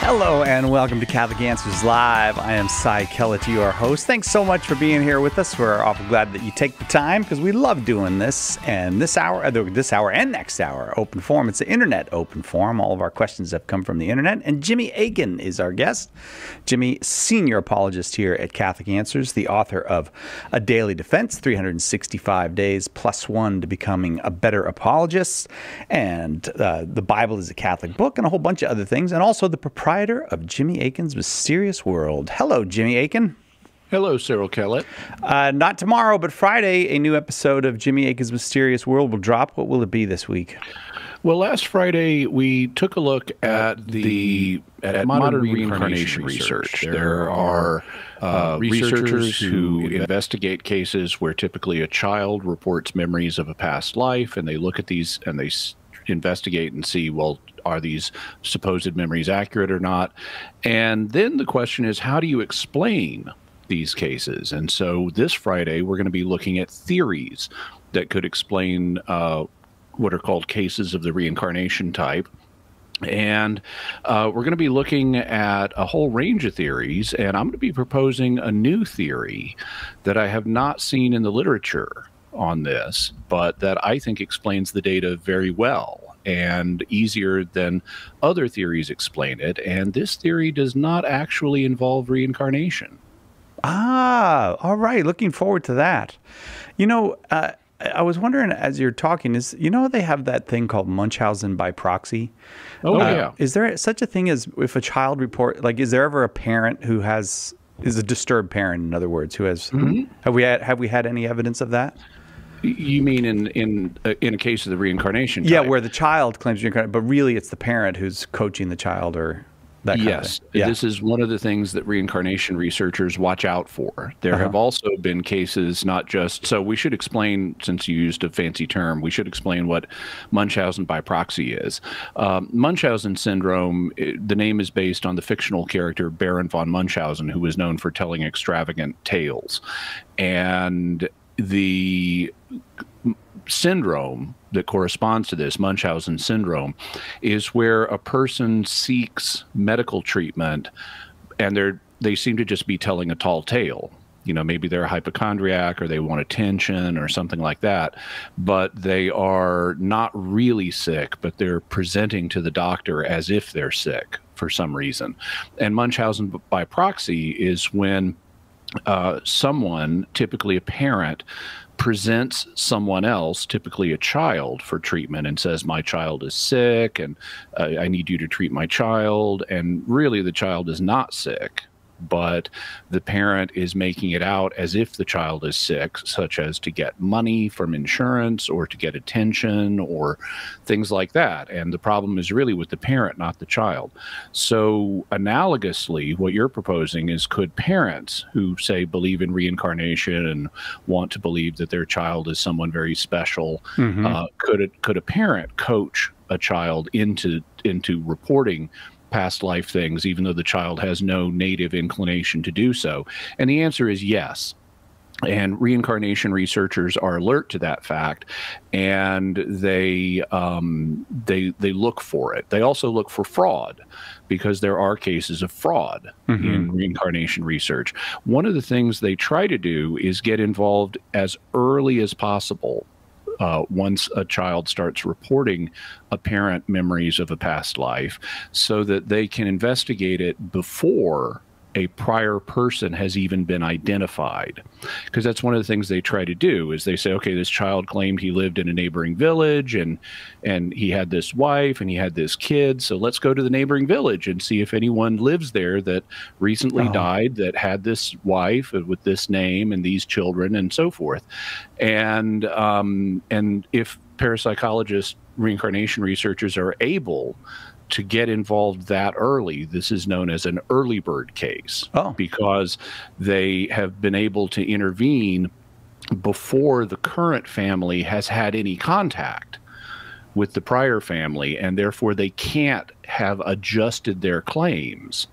Hello and welcome to Catholic Answers Live. I am Cy Kellett, your host. Thanks so much for being here with us. We're awful glad that you take the time because we love doing this. And this hour and next hour, open forum. It's an internet open forum. All of our questions have come from the internet. And Jimmy Akin is our guest. Jimmy, senior apologist here at Catholic Answers, the author of A Daily Defense, 365 Days Plus One to Becoming a Better Apologist. And the Bible is a Catholic book and a whole bunch of other things. And also the proprietor of Jimmy Akin's Mysterious World. Hello, Jimmy Akin. Hello, Cyril Kellett. Not tomorrow, but Friday, a new episode of Jimmy Akin's Mysterious World will drop. What will it be this week? Well, last Friday, we took a look at modern reincarnation research. There are researchers who investigate cases where typically a child reports memories of a past life, and they look at these and they investigate and see, well, are these supposed memories accurate or not? And then the question is, how do you explain these cases? And so this Friday, we're going to be looking at theories that could explain what are called cases of the reincarnation type. And we're going to be looking at a whole range of theories, and I'm going to be proposing a new theory that I have not seen in the literature on this, but that I think explains the data very well and easier than other theories explain it. And this theory does not actually involve reincarnation. Ah, all right. Looking forward to that. You know, I was wondering as you're talking, they have that thing called Munchausen by proxy? Oh, yeah. Is there such a thing as if a child is there ever a parent who is a disturbed parent, in other words, who has, have we had any evidence of that? You mean in a case of the reincarnation type? Yeah, where the child claims reincarnation, but really it's the parent who's coaching the child or that kind of thing. Yeah. This is one of the things that reincarnation researchers watch out for. There have also been cases, not just, so we should explain, since you used a fancy term, we should explain what Munchausen by proxy is. Munchausen syndrome, the name is based on the fictional character Baron von Munchausen, who was known for telling extravagant tales. And the syndrome that corresponds to this, Munchausen syndrome, is where a person seeks medical treatment and they seem to just be telling a tall tale. You know, maybe they're a hypochondriac or they want attention or something like that, but they are not really sick, but they're presenting to the doctor as if they're sick for some reason. And Munchausen by proxy is when someone, typically a parent, presents someone else, typically a child, for treatment and says, my child is sick and I need you to treat my child. And really the child is not sick, but the parent is making it out as if the child is sick, such as to get money from insurance or to get attention or things like that. And the problem is really with the parent, not the child. So analogously, what you're proposing is, could parents who, say, believe in reincarnation and want to believe that their child is someone very special, could a parent coach a child into reporting past life things, even though the child has no native inclination to do so? And the answer is yes. And reincarnation researchers are alert to that fact, and they look for it. They also look for fraud, because there are cases of fraud in reincarnation research. One of the things they try to do is get involved as early as possible. Once a child starts reporting apparent memories of a past life, so that they can investigate it before a prior person has even been identified. Because that's one of the things they try to do, is they say, okay, this child claimed he lived in a neighboring village and he had this wife and he had this kid, so let's go to the neighboring village and see if anyone lives there that recently died that had this wife with this name and these children and so forth. And if parapsychologists, reincarnation researchers, are able to get involved that early, this is known as an early bird case, because they have been able to intervene before the current family has had any contact with the prior family, and therefore they can't have adjusted their claims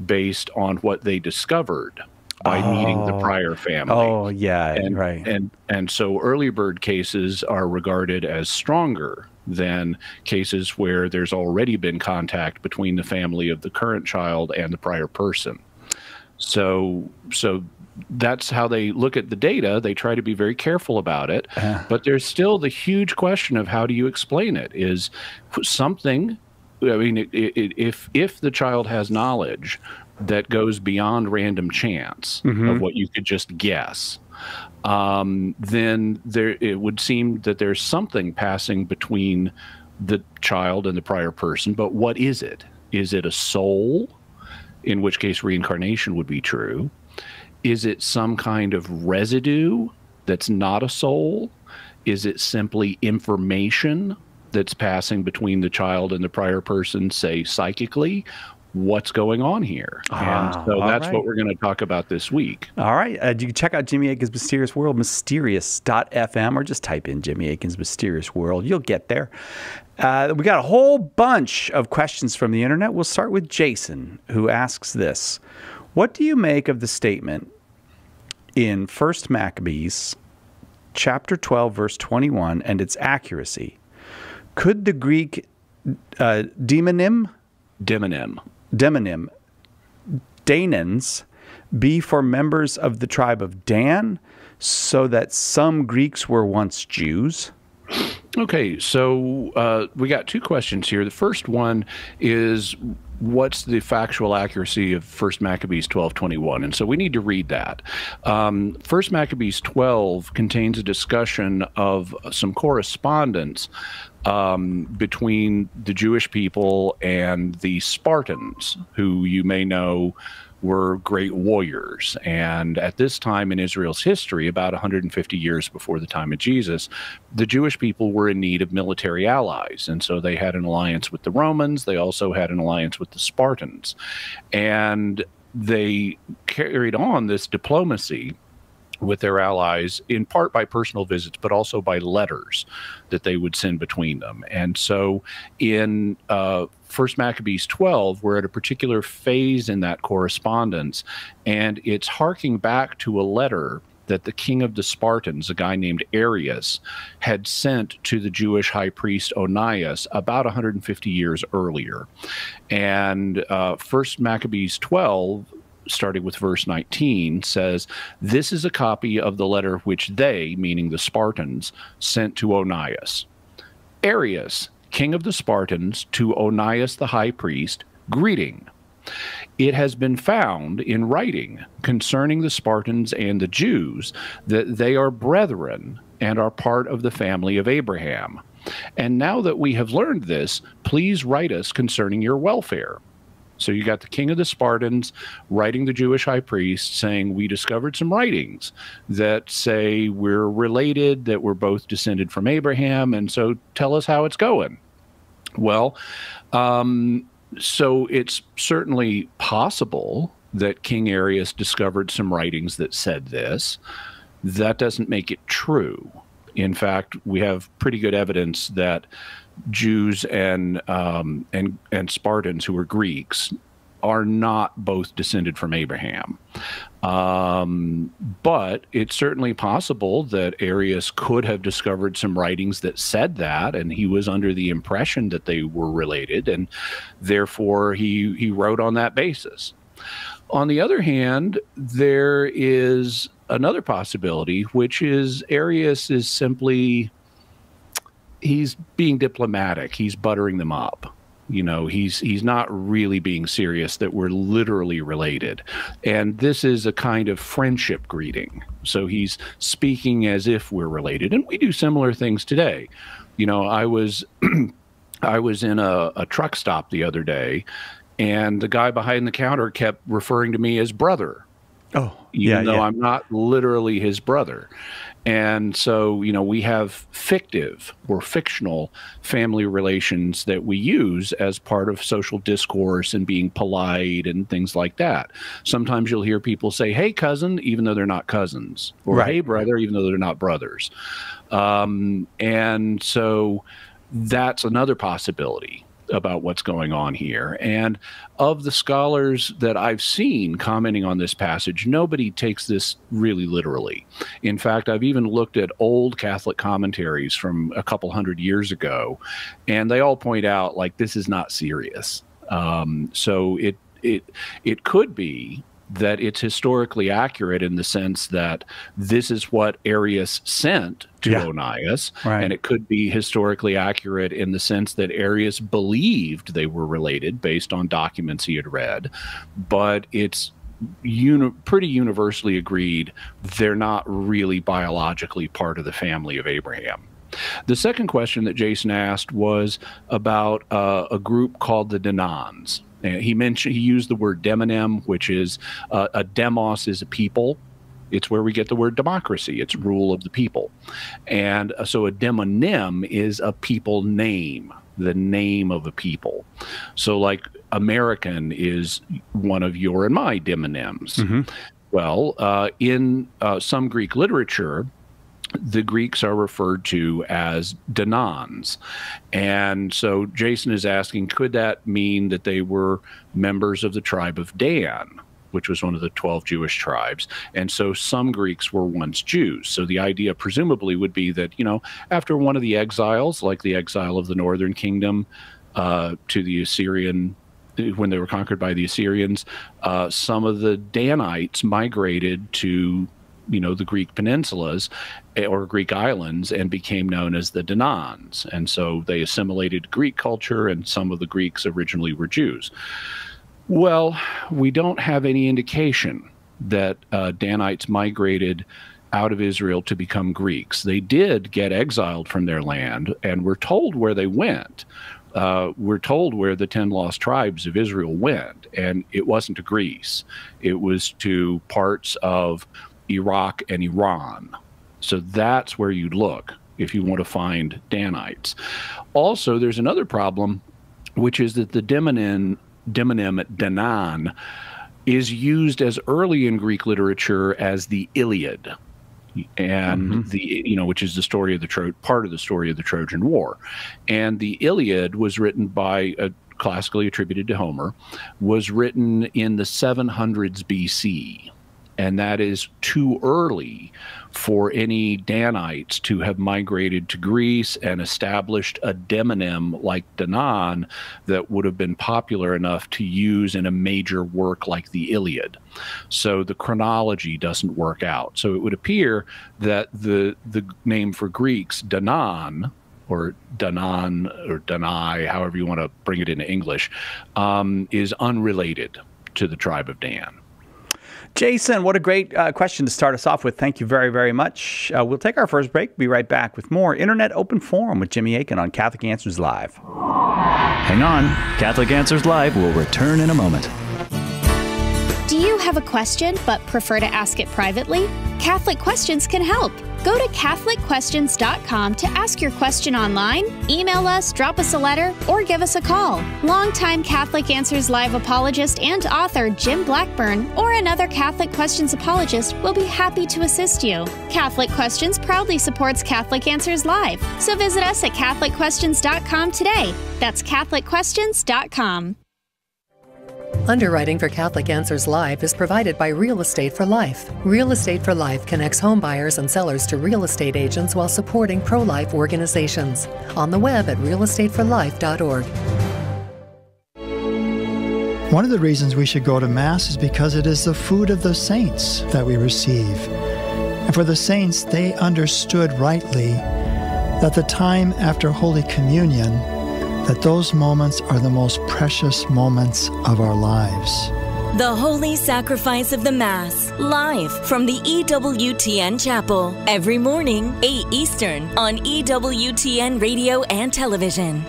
based on what they discovered by meeting the prior family. Oh, yeah, And, right. and so early bird cases are regarded as stronger than cases where there's already been contact between the family of the current child and the prior person. So that's how they look at the data. They try to be very careful about it, but there's still the huge question of how do you explain it? Is something, I mean, if the child has knowledge that goes beyond random chance of what you could just guess, then it would seem that there's something passing between the child and the prior person. But what is it? Is it a soul? In which case reincarnation would be true. Is it some kind of residue that's not a soul? Is it simply information that's passing between the child and the prior person, say psychically? What's going on here? And so that's what we're going to talk about this week. All right. You can check out Jimmy Akin's Mysterious World, mysterious.fm, or just type in Jimmy Akin's Mysterious World. You'll get there. We got a whole bunch of questions from the internet. We'll start with Jason, who asks this. What do you make of the statement in 1 Maccabees, chapter 12, verse 21, and its accuracy? Could the Greek demonym, Danans, be for members of the tribe of Dan, so that some Greeks were once Jews? Okay, so we got two questions here. The first one is, what's the factual accuracy of 1 Maccabees 12:21? And so we need to read that. 1 Maccabees 12 contains a discussion of some correspondence between the Jewish people and the Spartans, who you may know were great warriors. And at this time in Israel's history, about 150 years before the time of Jesus, the Jewish people were in need of military allies. And so they had an alliance with the Romans. They also had an alliance with the Spartans. And they carried on this diplomacy with their allies, in part by personal visits, but also by letters that they would send between them. And so in 1 Maccabees 12, we're at a particular phase in that correspondence, and it's harking back to a letter that the king of the Spartans, a guy named Arius, had sent to the Jewish high priest Onias about 150 years earlier. And 1 Maccabees 12, starting with verse 19, says, "This is a copy of the letter which they," meaning the Spartans, "sent to Onias. Arius, king of the Spartans, to Onias the high priest, greeting. It has been found in writing concerning the Spartans and the Jews that they are brethren and are part of the family of Abraham. And now that we have learned this, please write us concerning your welfare." So you got the king of the Spartans writing the Jewish high priest saying, we discovered some writings that say we're related, that we're both descended from Abraham, and so tell us how it's going. Well, so it's certainly possible that King Arius discovered some writings that said this. That doesn't make it true. In fact, we have pretty good evidence that Jews and Spartans, who are Greeks, are not both descended from Abraham. But it's certainly possible that Arius could have discovered some writings that said that, and he was under the impression that they were related, and therefore he wrote on that basis. On the other hand, there is another possibility, which is Arius is simply, he's being diplomatic. He's buttering them up. You know, he's not really being serious that we're literally related. And this is a kind of friendship greeting. So he's speaking as if we're related. And we do similar things today. You know, I was in a truck stop the other day, and the guy behind the counter kept referring to me as brother. Oh, even though I'm not literally his brother. And so, you know, we have fictive or fictional family relations that we use as part of social discourse and being polite and things like that. Sometimes you'll hear people say, hey, cousin, even though they're not cousins, or hey, brother, even though they're not brothers. And so that's another possibility. about what's going on here. And of the scholars that I've seen commenting on this passage, nobody takes this really literally. In fact, I've even looked at old Catholic commentaries from a couple hundred years ago, and they all point out, like, this is not serious. So it could be that it's historically accurate in the sense that this is what Arius sent to Onias, and it could be historically accurate in the sense that Arius believed they were related based on documents he had read, but it's pretty universally agreed they're not really biologically part of the family of Abraham. The second question that Jason asked was about a group called the Danans. He used the word demonym, which is a demos is a people. It's where we get the word democracy. It's rule of the people. And so a demonym is a people name, the name of a people. So like American is one of your and my demonyms. Mm-hmm. Well, in some Greek literature, the Greeks are referred to as Danans. And so Jason is asking, could that mean that they were members of the tribe of Dan, which was one of the 12 Jewish tribes? And so some Greeks were once Jews. So the idea presumably would be that, after one of the exiles, like the exile of the northern kingdom to the Assyrian, when they were conquered by the Assyrians, some of the Danites migrated to the Greek peninsulas or Greek islands and became known as the Danans. And so they assimilated Greek culture, and some of the Greeks originally were Jews. Well, we don't have any indication that Danites migrated out of Israel to become Greeks. They did get exiled from their land, and we're told where they went. We're told where the 10 lost tribes of Israel went, and it wasn't to Greece. It was to parts of Iraq and Iran. So that's where you'd look if you want to find Danites. Also, there's another problem, which is that the demonym Danan is used as early in Greek literature as the Iliad, and which is the story of the part of the story of the Trojan War. And the Iliad was written by classically attributed to Homer, was written in the 700s BC. And that is too early for any Danites to have migrated to Greece and established a demonym like Danan that would have been popular enough to use in a major work like the Iliad. So the chronology doesn't work out. So it would appear that the name for Greeks, Danan, or Danan, or Danai, however you want to bring it into English, is unrelated to the tribe of Dan. Jason, what a great question to start us off with. Thank you very, very much. We'll take our first break. Be right back with more Internet Open Forum with Jimmy Akin on Catholic Answers Live. Hang on. Catholic Answers Live will return in a moment. Do you have a question but prefer to ask it privately? Catholic Questions can help. Go to CatholicQuestions.com to ask your question online, email us, drop us a letter, or give us a call. Longtime Catholic Answers Live apologist and author Jim Blackburn or another Catholic Questions apologist will be happy to assist you. Catholic Questions proudly supports Catholic Answers Live, so visit us at CatholicQuestions.com today. That's CatholicQuestions.com. Underwriting for Catholic Answers Live is provided by Real Estate for Life. Real Estate for Life connects home buyers and sellers to real estate agents while supporting pro-life organizations. On the web at realestateforlife.org. One of the reasons we should go to Mass is because it is the food of the saints that we receive. And for the saints, they understood rightly that the time after Holy Communion, that those moments are the most precious moments of our lives. The Holy Sacrifice of the Mass, live from the EWTN Chapel, every morning, 8 Eastern, on EWTN Radio and Television.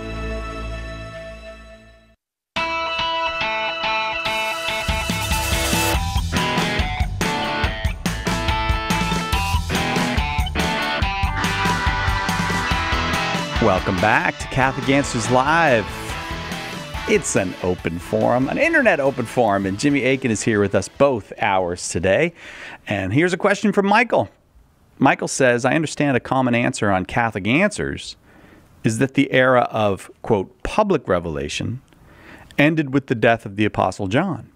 Welcome back to Catholic Answers Live. It's an open forum, an internet open forum, and Jimmy Akin is here with us both hours today. And here's a question from Michael. Michael says, I understand a common answer on Catholic Answers is that the era of, quote, public revelation ended with the death of the Apostle John.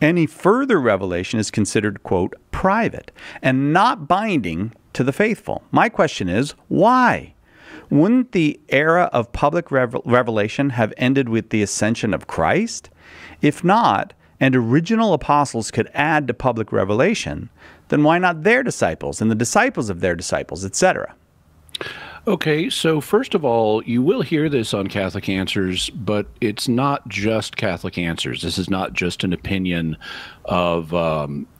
Any further revelation is considered, quote, private and not binding to the faithful. My question is, why? Wouldn't the era of public revelation have ended with the ascension of Christ? If not, and original apostles could add to public revelation, then why not their disciples and the disciples of their disciples, etc.? Okay, so first of all, you will hear this on Catholic Answers, but it's not just Catholic Answers. This is not just an opinion of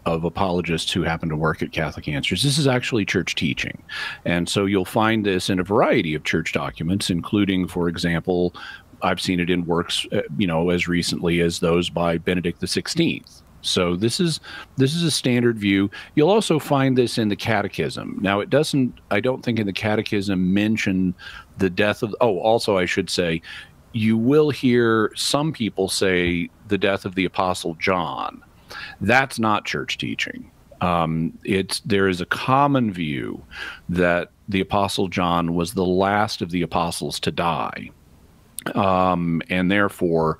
apologists who happen to work at Catholic Answers. This is actually church teaching. And so you'll find this in a variety of church documents, including, for example, I've seen it in works, as recently as those by Benedict XVI. So this is a standard view. You'll also find this in the Catechism. Now, it doesn't, I don't think in the Catechism mention the death of, also I should say, you will hear some people say the death of the Apostle John. That's not church teaching. There is a common view that the Apostle John was the last of the apostles to die. And therefore,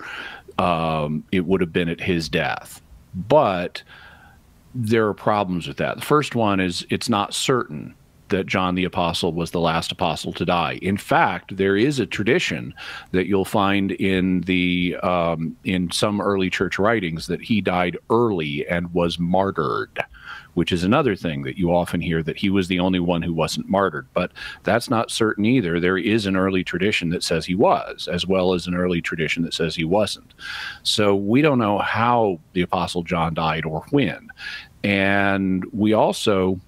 it would have been at his death. But there are problems with that. The first one is it's not certain that John the Apostle was the last apostle to die. In fact, there is a tradition that you'll find in some early church writings that he died early and was martyred, which is another thing that you often hear, that he was the only one who wasn't martyred. But that's not certain either. There is an early tradition that says he was, as well as an early tradition that says he wasn't. So we don't know how the Apostle John died or when. And we also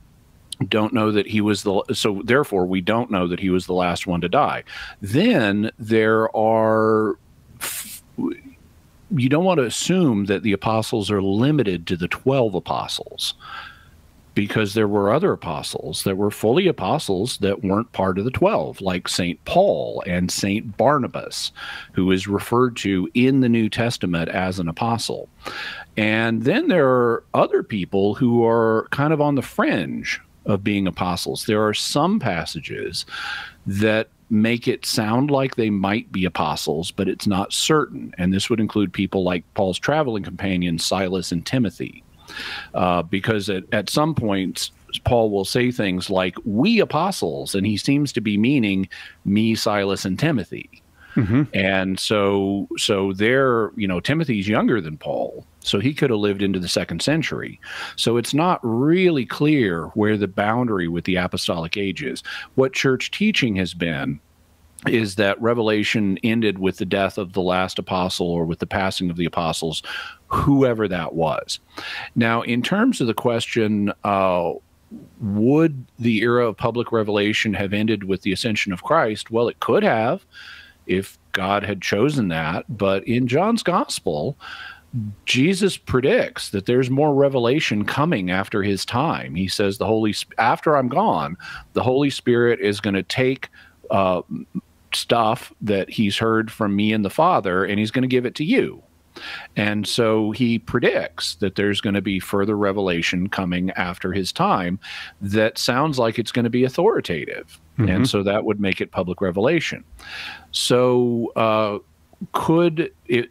don't know that he was so therefore we don't know that he was the last one to die. Then there are, you don't want to assume that the apostles are limited to the 12 apostles, because there were other apostles that were fully apostles that weren't part of the 12, like St. Paul and St. Barnabas, who is referred to in the New Testament as an apostle. And then there are other people who are kind of on the fringe of being apostles. There are some passages that make it sound like they might be apostles, but it's not certain. And this would include people like Paul's traveling companions, Silas and Timothy. Because at some points, Paul will say things like, we apostles, and he seems to be meaning me, Silas, and Timothy. Mm-hmm. And so they're, Timothy's younger than Paul, so he could have lived into the 2nd century. So it's not really clear where the boundary with the apostolic age is. What church teaching has been is that revelation ended with the death of the last apostle or with the passing of the apostles, whoever that was. Now, in terms of the question, would the era of public revelation have ended with the ascension of Christ? Well, it could have, if God had chosen that. But in John's gospel, Jesus predicts that there's more revelation coming after his time. He says, after I'm gone, the Holy Spirit is going to take stuff that he's heard from me and the Father, and he's going to give it to you. And so he predicts that there's going to be further revelation coming after his time that sounds like it's going to be authoritative. Mm-hmm. And so that would make it public revelation. So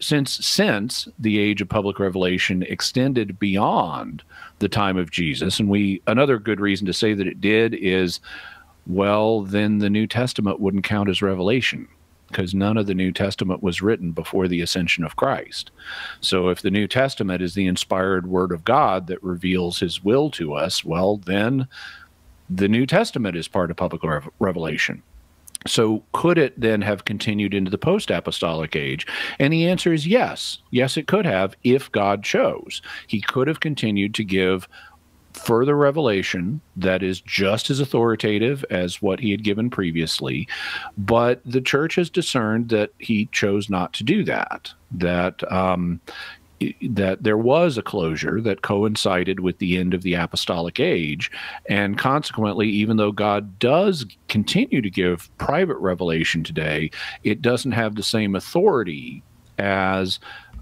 since the age of public revelation extended beyond the time of Jesus, and another good reason to say that it did is, well, then the New Testament wouldn't count as revelation, because none of the New Testament was written before the ascension of Christ. So if the New Testament is the inspired word of God that reveals his will to us, well, then the New Testament is part of public revelation. So could it then have continued into the post-apostolic age? And the answer is yes. Yes, it could have, if God chose. He could have continued to give further revelation that is just as authoritative as what he had given previously, but the church has discerned that he chose not to do that, that there was a closure that coincided with the end of the apostolic age, and consequently, even though God does continue to give private revelation today, it doesn't have the same authority as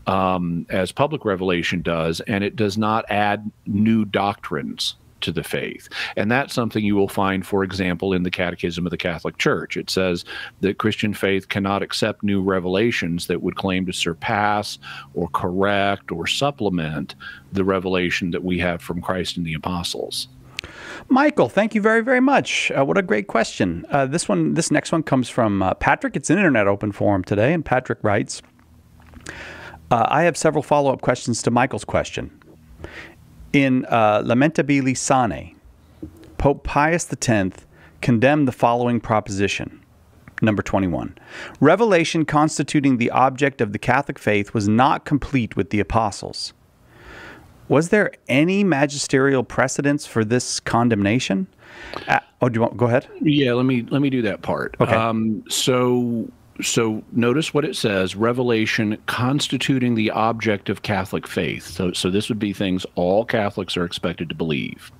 public revelation does, and it does not add new doctrines to the faith. And that's something you will find, for example, in the Catechism of the Catholic Church. It says that Christian faith cannot accept new revelations that would claim to surpass or correct or supplement the revelation that we have from Christ and the apostles. Michael, thank you very, very much. What a great question. This next one comes from Patrick. It's an internet open forum today, and Patrick writes, I have several follow-up questions to Michael's question. In Lamentabili Sane, Pope Pius X condemned the following proposition. Number 21. Revelation constituting the object of the Catholic faith was not complete with the apostles. Was there any magisterial precedence for this condemnation? Do you want go ahead? Yeah, let me do that part. Okay. So notice what it says, revelation constituting the object of Catholic faith. So this would be things all Catholics are expected to believe.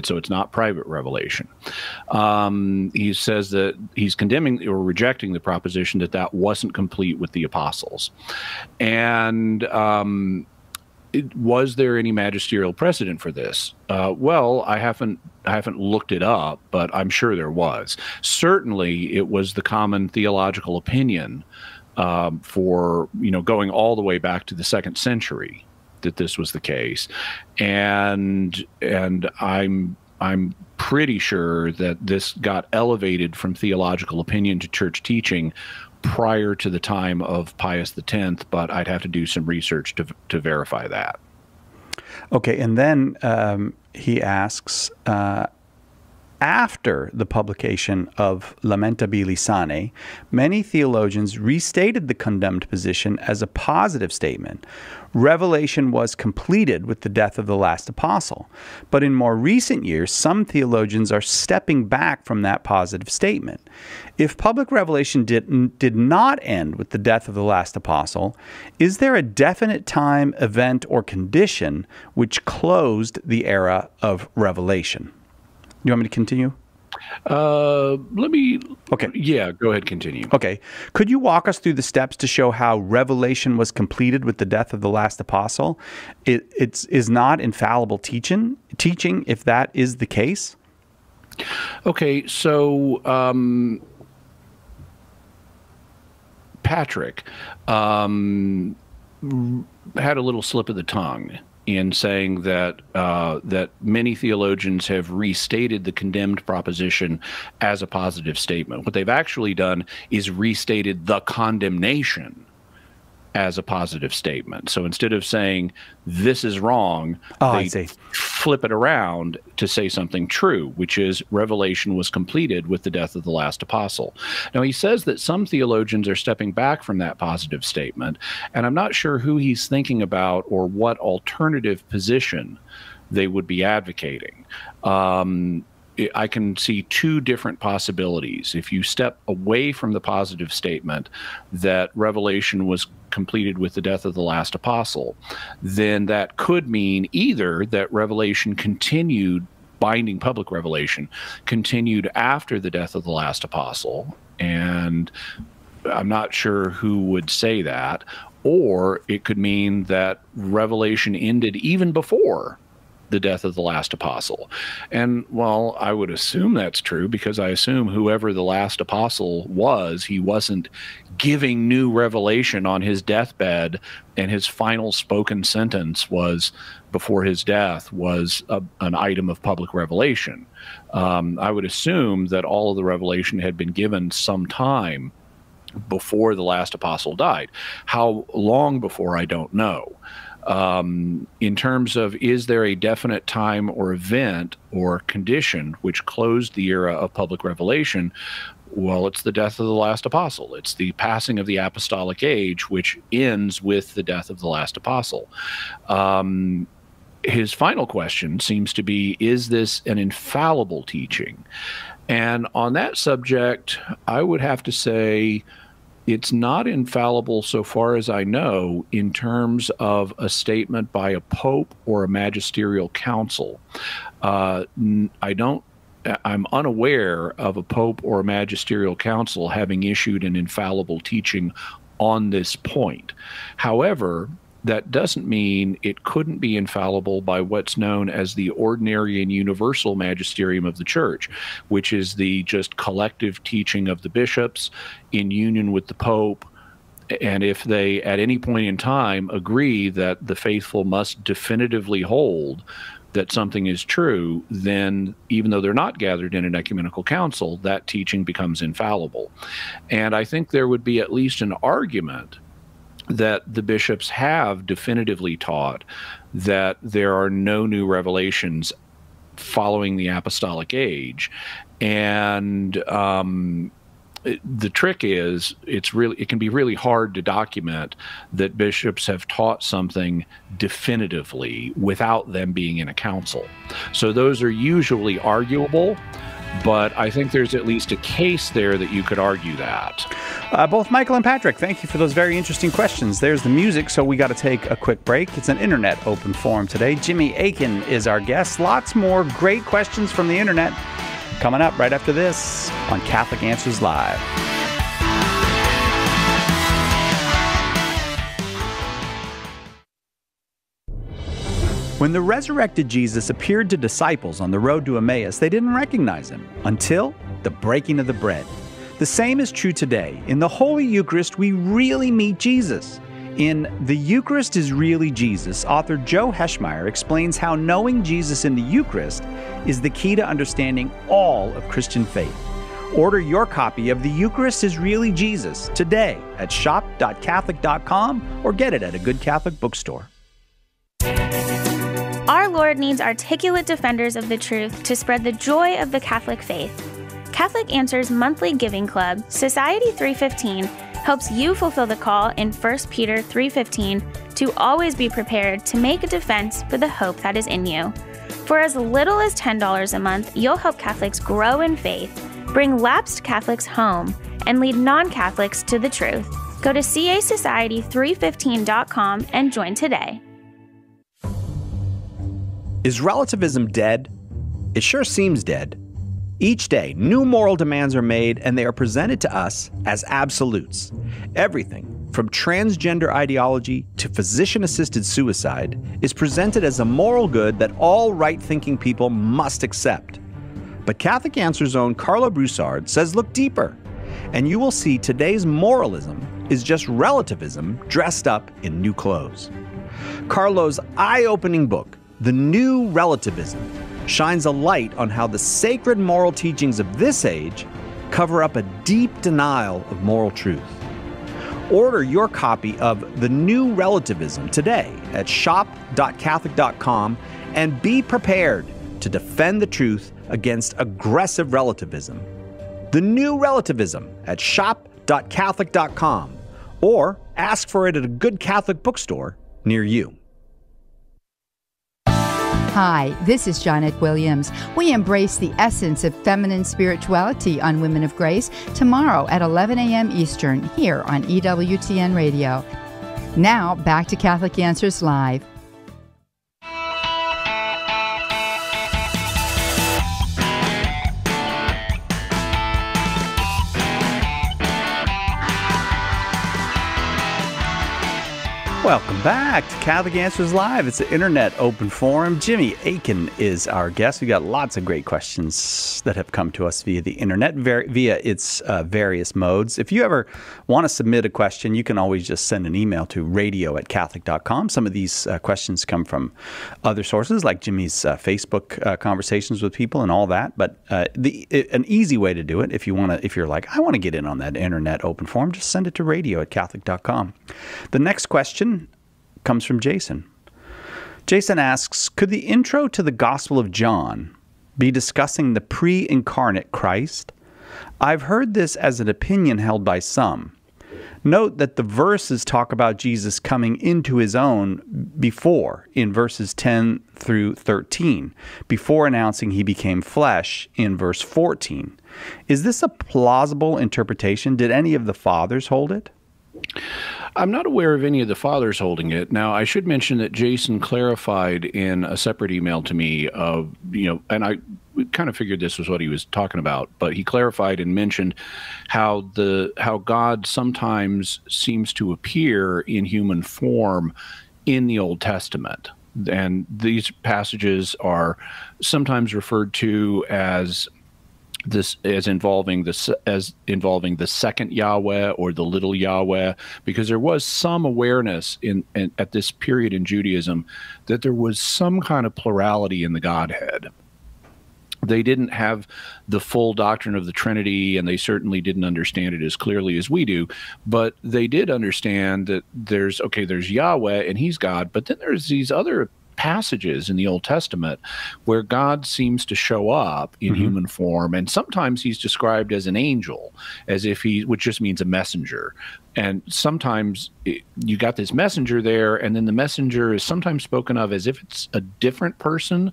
So it's not private revelation. He says that he's condemning or rejecting the proposition that wasn't complete with the apostles. And was there any magisterial precedent for this? Well, I haven't looked it up, but I'm sure there was. Certainly, it was the common theological opinion for going all the way back to the 2nd century that this was the case, and I'm pretty sure that this got elevated from theological opinion to church teaching prior to the time of Pius X, but I'd have to do some research to verify that. Okay, and then he asks, after the publication of Lamentabili Sane, many theologians restated the condemned position as a positive statement. Revelation was completed with the death of the last apostle. But in more recent years, some theologians are stepping back from that positive statement. If public revelation did not end with the death of the last apostle, is there a definite time, event, or condition which closed the era of revelation? You want me to continue? Okay. Yeah, go ahead, continue. Okay. Could you walk us through the steps to show how revelation was completed with the death of the last apostle? It is not infallible teaching, if that is the case? Okay, so Patrick had a little slip of the tongue in saying that that many theologians have restated the condemned proposition as a positive statement. What they've actually done is restated the condemnation as a positive statement. So instead of saying this is wrong, they flip it around to say something true, which is revelation was completed with the death of the last apostle. Now, he says that some theologians are stepping back from that positive statement, and I'm not sure who he's thinking about or what alternative position they would be advocating. I can see two different possibilities. If you step away from the positive statement that revelation was completed with the death of the last apostle, then that could mean either that revelation continued, binding public revelation, continued after the death of the last apostle, and I'm not sure who would say that, or it could mean that revelation ended even before the death of the last apostle. And well, I would assume that's true, because I assume whoever the last apostle was, he wasn't giving new revelation on his deathbed, and his final spoken sentence was before his death was an item of public revelation. I would assume that all of the revelation had been given sometime before the last apostle died. How long before, I don't know. In terms of, is there a definite time or event or condition which closed the era of public revelation? Well, it's the death of the last apostle. It's the passing of the apostolic age, which ends with the death of the last apostle. His final question seems to be, is this an infallible teaching? And on that subject, I would have to say, it's not infallible so far as I know in terms of a statement by a pope or a magisterial council. I'm unaware of a pope or a magisterial council having issued an infallible teaching on this point. However, that doesn't mean it couldn't be infallible by what's known as the ordinary and universal magisterium of the church, which is the just collective teaching of the bishops in union with the Pope. And if they at any point in time agree that the faithful must definitively hold that something is true, then even though they're not gathered in an ecumenical council, that teaching becomes infallible. And I think there would be at least an argument that the bishops have definitively taught that there are no new revelations following the apostolic age. And the trick is, it can be really hard to document that bishops have taught something definitively without them being in a council. So those are usually arguable, but I think there's at least a case there that you could argue that. Both Michael and Patrick, thank you for those very interesting questions. There's the music, so we got to take a quick break. It's an internet open forum today. Jimmy Akin is our guest. Lots more great questions from the internet coming up right after this on Catholic Answers Live. When the resurrected Jesus appeared to disciples on the road to Emmaus, they didn't recognize him until the breaking of the bread. The same is true today. In the Holy Eucharist, we really meet Jesus. In The Eucharist is Really Jesus, author Joe Heschmeyer explains how knowing Jesus in the Eucharist is the key to understanding all of Christian faith. Order your copy of The Eucharist is Really Jesus today at shop.catholic.com or get it at a good Catholic bookstore. Our Lord needs articulate defenders of the truth to spread the joy of the Catholic faith. Catholic Answers monthly giving club, Society 315, helps you fulfill the call in 1 Peter 3:15 to always be prepared to make a defense for the hope that is in you. For as little as $10 a month, you'll help Catholics grow in faith, bring lapsed Catholics home, and lead non-Catholics to the truth. Go to casociety315.com and join today. Is relativism dead? It sure seems dead. Each day, new moral demands are made, and they are presented to us as absolutes. Everything, from transgender ideology to physician-assisted suicide, is presented as a moral good that all right-thinking people must accept. But Catholic Answers' own Carlo Broussard says look deeper, and you will see today's moralism is just relativism dressed up in new clothes. Carlo's eye-opening book, The New Relativism, shines a light on how the sacred moral teachings of this age cover up a deep denial of moral truth. Order your copy of The New Relativism today at shop.catholic.com and be prepared to defend the truth against aggressive relativism. The New Relativism at shop.catholic.com or ask for it at a good Catholic bookstore near you. Hi, this is Janet Williams. We embrace the essence of feminine spirituality on Women of Grace tomorrow at 11 a.m. Eastern here on EWTN Radio. Now, back to Catholic Answers Live. Welcome back to Catholic Answers Live. It's an internet open forum. Jimmy Akin is our guest. We got lots of great questions that have come to us via the internet, via its various modes. If you ever want to submit a question, you can always just send an email to radio@catholic.com. Some of these questions come from other sources, like Jimmy's Facebook conversations with people and all that. But an easy way to do it, if you're like, I want to get in on that internet open forum, just send it to radio@catholic.com. The next question comes from Jason. Jason asks, could the intro to the Gospel of John be discussing the pre-incarnate Christ? I've heard this as an opinion held by some. Note that the verses talk about Jesus coming into his own before, in verses 10 through 13, before announcing he became flesh in verse 14. Is this a plausible interpretation? Did any of the fathers hold it? I'm not aware of any of the fathers holding it. Now, I should mention that Jason clarified in a separate email to me and I kind of figured this was what he was talking about, but he clarified and mentioned how God sometimes seems to appear in human form in the Old Testament. And these passages are sometimes referred to as involving the second Yahweh or the little Yahweh, because there was some awareness at this period in Judaism that there was some kind of plurality in the Godhead. They didn't have the full doctrine of the Trinity, and they certainly didn't understand it as clearly as we do, but they did understand that there's Yahweh and he's God, but then there's these other passages in the Old Testament where God seems to show up in human form, and sometimes he's described as an angel, which just means a messenger. And sometimes you got this messenger there, and then the messenger is sometimes spoken of as if it's a different person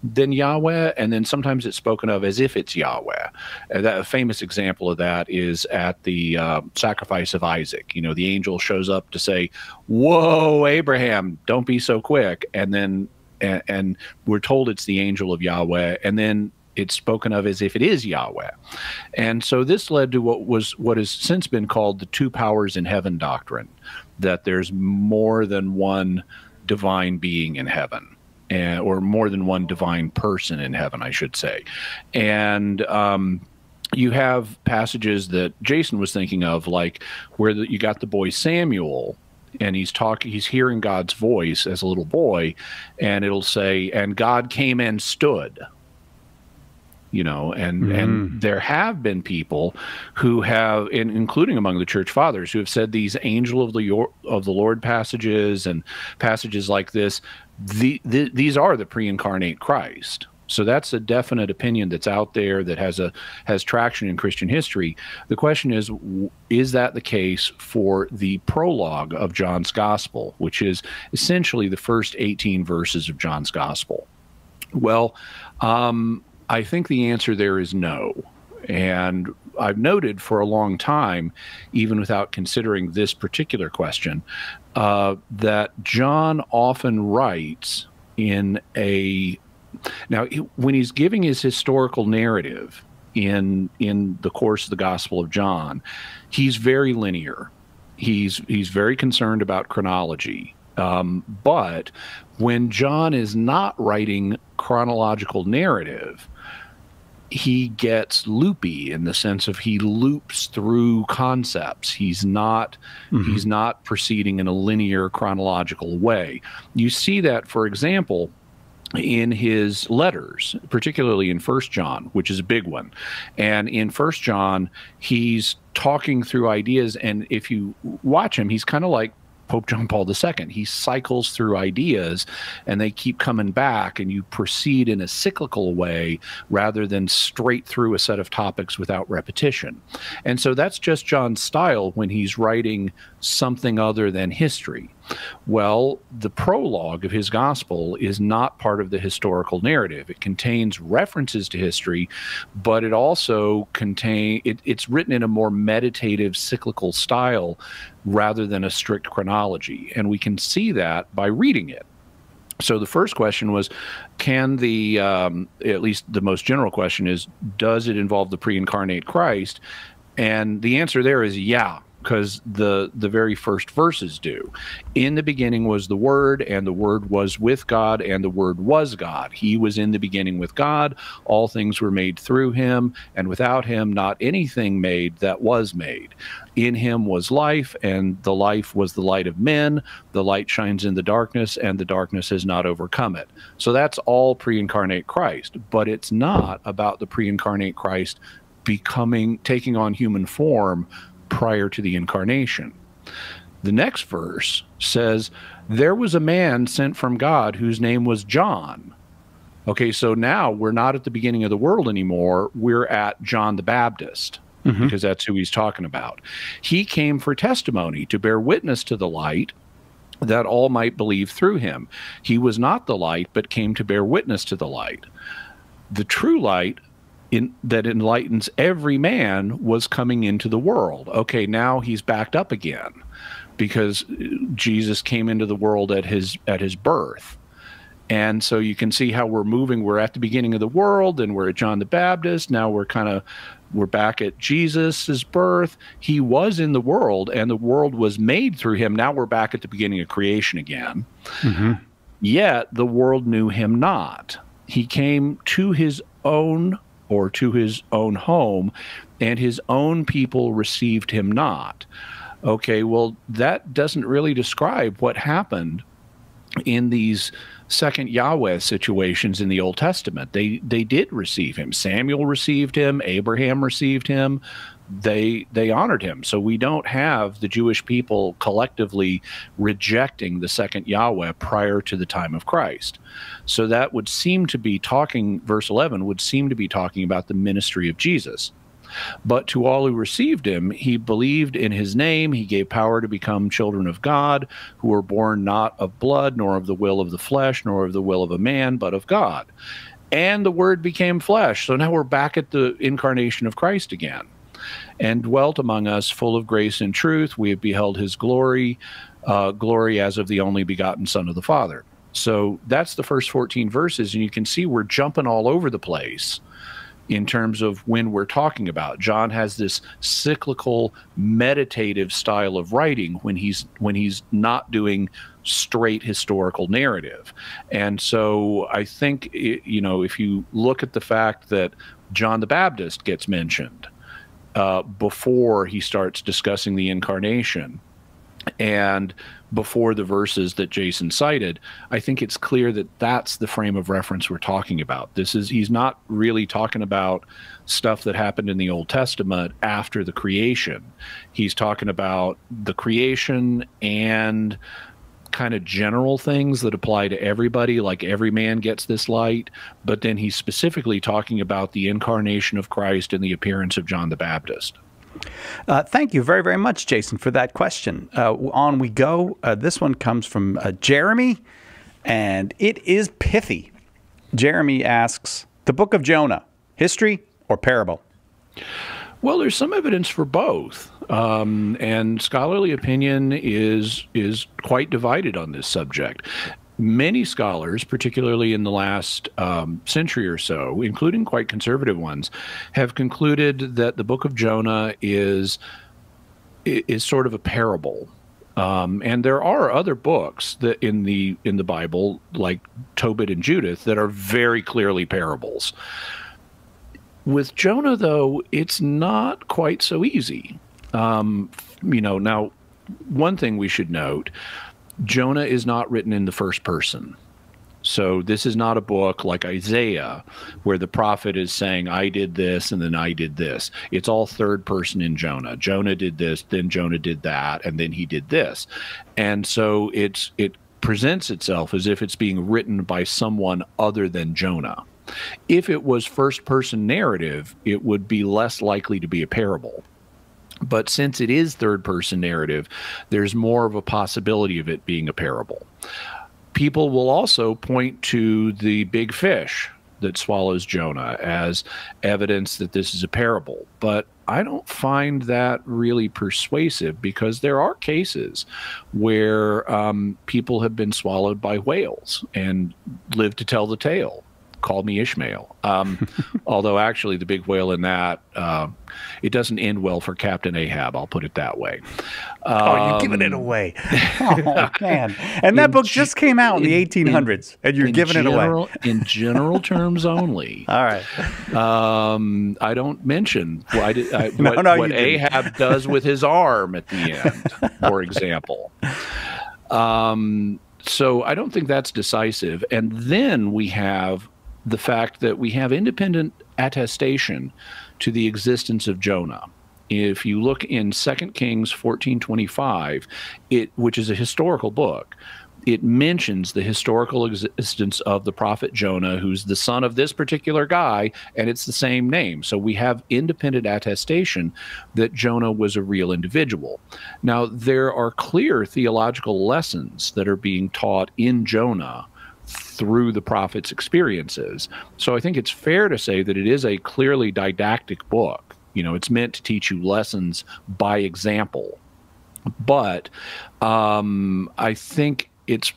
than Yahweh, and then sometimes it's spoken of as if it's Yahweh. A famous example of that is at the sacrifice of Isaac. The angel shows up to say, "Whoa, Abraham, don't be so quick," and then and we're told it's the angel of Yahweh, and then it's spoken of as if it is Yahweh. And so this led to what has since been called the two powers in heaven doctrine, that there's more than one divine being in heaven. Or more than one divine person in heaven, I should say. And you have passages that Jason was thinking of, like where you got the boy Samuel, and he's hearing God's voice as a little boy, and it'll say, "And God came and stood." And there have been people who have, including among the church fathers, who have said these angel of the Lord passages and passages like this, these are the pre-incarnate Christ. So that's a definite opinion that's out there that has traction in Christian history. The question is that the case for the prologue of John's Gospel, which is essentially the first 18 verses of John's Gospel? Well, I think the answer there is no. And I've noted for a long time, even without considering this particular question, that John often writes when he's giving his historical narrative in the course of the Gospel of John, he's very linear. He's very concerned about chronology. But when John is not writing chronological narrative, he gets loopy in the sense of he loops through concepts. He's not proceeding in a linear chronological way. You see that, for example, in his letters, particularly in 1 John, which is a big one. And in 1 John, he's talking through ideas, and if you watch him, he's kind of like Pope John Paul II. He cycles through ideas, and they keep coming back, and you proceed in a cyclical way rather than straight through a set of topics without repetition. And so that's just John's style when he's writing something other than history. Well, the prologue of his gospel is not part of the historical narrative. It contains references to history, but it also it's written in a more meditative, cyclical style rather than a strict chronology. And we can see that by reading it. So the first question was, at least the most general question is, does it involve the pre-incarnate Christ? And the answer there is yeah, because the very first verses do. In the beginning was the Word, and the Word was with God, and the Word was God. He was in the beginning with God. All things were made through him, and without him not anything made that was made. In him was life, and the life was the light of men. The light shines in the darkness, and the darkness has not overcome it. So that's all pre-incarnate Christ, but it's not about the pre-incarnate Christ taking on human form prior to the incarnation. The next verse says, there was a man sent from God whose name was John. Okay, so now we're not at the beginning of the world anymore. We're at John the Baptist, because that's who he's talking about. He came for testimony, to bear witness to the light, that all might believe through him. He was not the light, but came to bear witness to the light. The true light that enlightens every man was coming into the world. Okay, now he's backed up again because Jesus came into the world at his birth. And so you can see how we're moving. We're at the beginning of the world, and we're at John the Baptist. Now we're kind of we're back at Jesus' birth. He was in the world, and the world was made through him. Now we're back at the beginning of creation again. Yet the world knew him not. He came to his own, or to his own home, and his own people received him not. Okay, well, that doesn't really describe what happened in these second Yahweh situations in the Old Testament. They did receive him. Samuel received him. Abraham received him. They honored him. So we don't have the Jewish people collectively rejecting the second Yahweh prior to the time of Christ. So that would seem to be talking, verse 11 would seem to be talking about the ministry of Jesus. But to all who received him, he believed in his name. He gave power to become children of God, who were born not of blood, nor of the will of the flesh, nor of the will of a man, but of God. And the Word became flesh. So now we're back at the incarnation of Christ again. And dwelt among us, full of grace and truth. We have beheld his glory, glory as of the only begotten Son of the Father. So that's the first 14 verses, and you can see we're jumping all over the place in terms of when we're talking about. John has this cyclical, meditative style of writing when he's not doing straight historical narrative. And so I think, if you look at the fact that John the Baptist gets mentioned before he starts discussing the incarnation, and before the verses that Jason cited, I think it's clear that that's the frame of reference we're talking about. He's not really talking about stuff that happened in the Old Testament after the creation. He's talking about the creation and kind of general things that apply to everybody, like every man gets this light, but then he's specifically talking about the incarnation of Christ and the appearance of John the Baptist. Thank you very, very much, Jason, for that question. On we go. This one comes from Jeremy, and it is pithy. Jeremy asks, the book of Jonah, history or parable? Well, there's some evidence for both, and scholarly opinion is quite divided on this subject. Many scholars, particularly in the last century or so, including quite conservative ones, have concluded that the book of Jonah is sort of a parable. And there are other books that in the Bible, like Tobit and Judith, that are very clearly parables. With Jonah, though, it's not quite so easy. Now, one thing we should note, Jonah is not written in the first person. So this is not a book like Isaiah where the prophet is saying, I did this and then I did this. It's all third person in Jonah. Jonah did this, then Jonah did that, and then he did this. And so it presents itself as if it's being written by someone other than Jonah. If it was first person narrative, it would be less likely to be a parable. But since it is third-person narrative, there's more of a possibility of it being a parable. People will also point to the big fish that swallows Jonah as evidence that this is a parable. But I don't find that really persuasive, because there are cases where people have been swallowed by whales and live to tell the tale. Call me Ishmael. Although actually the big whale in that, it doesn't end well for Captain Ahab, I'll put it that way. You're giving it away. Oh, man. And that book just came out in the 1800s, and you're giving it away. In general terms only. All right. I don't mention what Ahab does with his arm at the end, for example. So I don't think that's decisive. And then we have the fact that we have independent attestation to the existence of Jonah. If you look in 2 Kings 14:25, which is a historical book, it mentions the historical existence of the prophet Jonah, who's the son of this particular guy, and it's the same name. So we have independent attestation that Jonah was a real individual. Now, there are clear theological lessons that are being taught in Jonah through the prophet's experiences. So I think it's fair to say that it is a clearly didactic book. It's meant to teach you lessons by example. But I think it's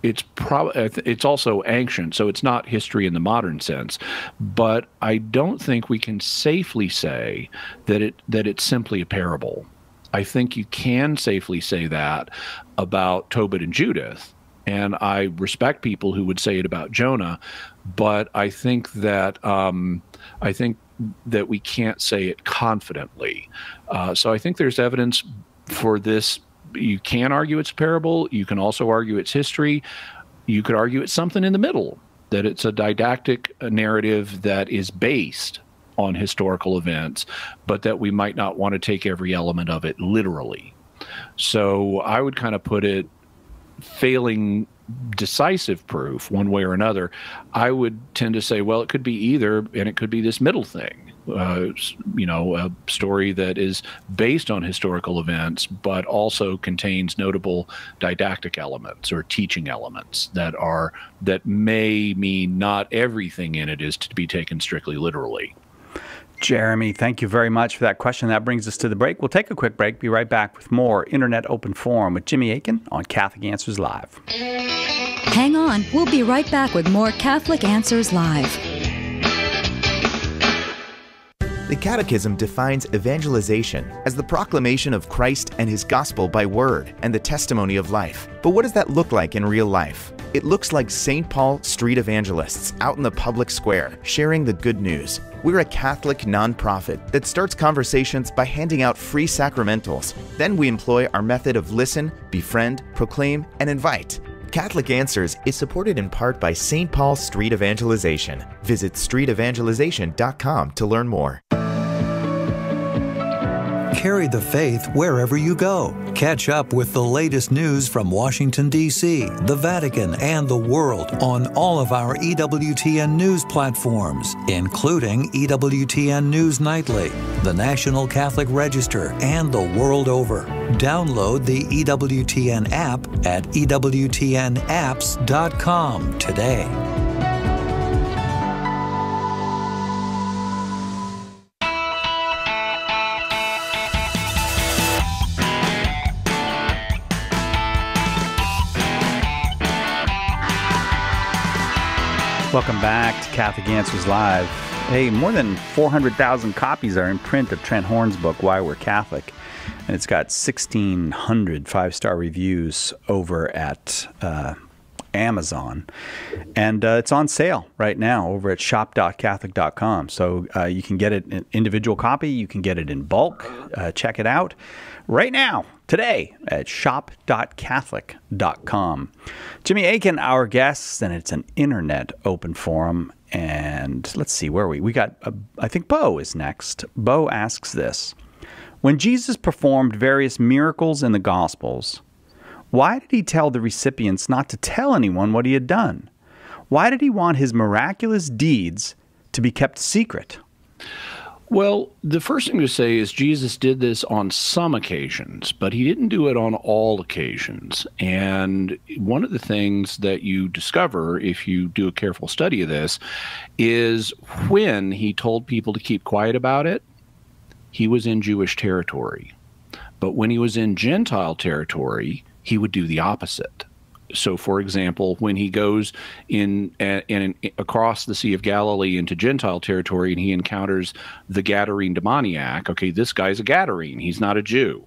it's also ancient, so it's not history in the modern sense. But I don't think we can safely say that it's simply a parable. I think you can safely say that about Tobit and Judith, and I respect people who would say it about Jonah, but I think that we can't say it confidently. So I think there's evidence for this. You can argue it's a parable. You can also argue it's history. You could argue it's something in the middle, that it's a didactic narrative that is based on historical events, but that we might not want to take every element of it literally. So I would kind of put it, failing decisive proof one way or another, I would tend to say, well, it could be either, and it could be this middle thing. A story that is based on historical events, but also contains notable didactic elements or teaching elements that may mean not everything in it is to be taken strictly literally. Jeremy, thank you very much for that question. That brings us to the break. We'll take a quick break, be right back with more Internet Open Forum with Jimmy Akin on Catholic Answers Live. Hang on, we'll be right back with more Catholic Answers Live. The Catechism defines evangelization as the proclamation of Christ and His gospel by word and the testimony of life. But what does that look like in real life? It looks like St. Paul street evangelists out in the public square sharing the good news. We're a Catholic nonprofit that starts conversations by handing out free sacramentals. Then we employ our method of listen, befriend, proclaim, and invite. Catholic Answers is supported in part by St. Paul Street Evangelization. Visit streetevangelization.com to learn more. Carry the faith wherever you go. Catch up with the latest news from Washington, D.C., the Vatican, and the world on all of our EWTN news platforms, including EWTN News Nightly, the National Catholic Register, and the world over. Download the EWTN app at EWTNapps.com today. Welcome back to Catholic Answers Live. Hey, more than 400,000 copies are in print of Trent Horn's book, Why We're Catholic. And it's got 1,600 five-star reviews over at Amazon. And it's on sale right now over at shop.catholic.com. So you can get it an individual copy. You can get it in bulk. Check it out right now, today, at shop.catholic.com. Jimmy Akin, our guest, and it's an internet open forum. And let's see, where are we? We got, I think Bo is next. Bo asks this. When Jesus performed various miracles in the Gospels, why did he tell the recipients not to tell anyone what he had done? Why did he want his miraculous deeds to be kept secret? Well, the first thing to say is Jesus did this on some occasions, but he didn't do it on all occasions. And one of the things that you discover if you do a careful study of this is when he told people to keep quiet about it, he was in Jewish territory. But when he was in Gentile territory, he would do the opposite. So, for example, when he goes in across the Sea of Galilee into Gentile territory and he encounters the Gadarene demoniac, okay, this guy's a Gadarene. He's not a Jew.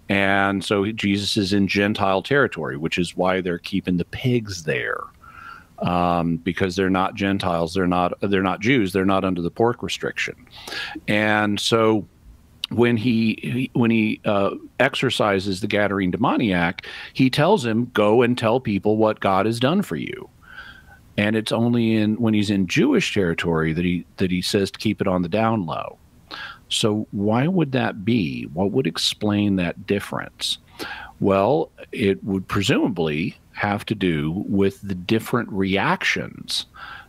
And so Jesus is in Gentile territory, which is why they're keeping the pigs there, because they're not Gentiles. They're not Jews. They're not under the pork restriction. And so when he exorcises the Gadarene demoniac, he tells him, go and tell people what God has done for you. And it's only when he's in Jewish territory that he says to keep it on the down low. So why would that be? What would explain that difference? Well, it would presumably have to do with the different reactions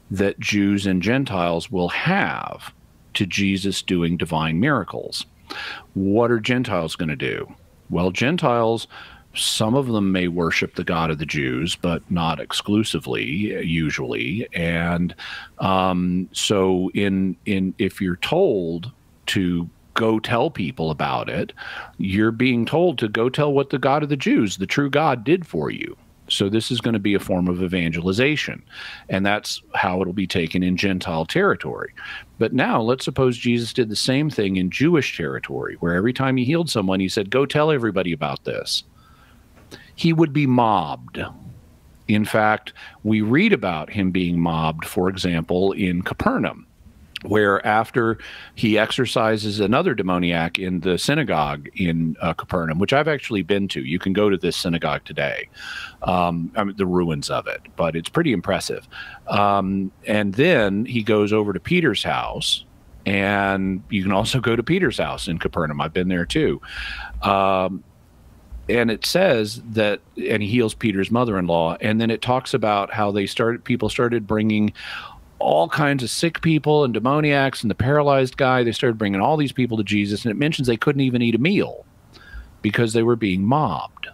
that Jews and Gentiles will have to Jesus doing divine miracles. What are Gentiles going to do? Well, Gentiles, some of them may worship the God of the Jews, but not exclusively, usually. And so if you're told to go tell people about it, you're being told to go tell what the God of the Jews, the true God, did for you. So this is going to be a form of evangelization, and that's how it'll be taken in Gentile territory. But now let's suppose Jesus did the same thing in Jewish territory, where every time he healed someone, he said, go tell everybody about this. He would be mobbed. In fact, we read about him being mobbed, for example, in Capernaum, where after he exorcises another demoniac in the synagogue in Capernaum, which I've actually been to. You can go to this synagogue today, I mean, the ruins of it, but it's pretty impressive. And then he goes over to Peter's house, and you can also go to Peter's house in Capernaum. I've been there too. And it says that, and he heals Peter's mother-in-law, and then it talks about how people started bringing all kinds of sick people and demoniacs and the paralyzed guy. They started bringing all these people to Jesus, and it mentions they couldn't even eat a meal because they were being mobbed.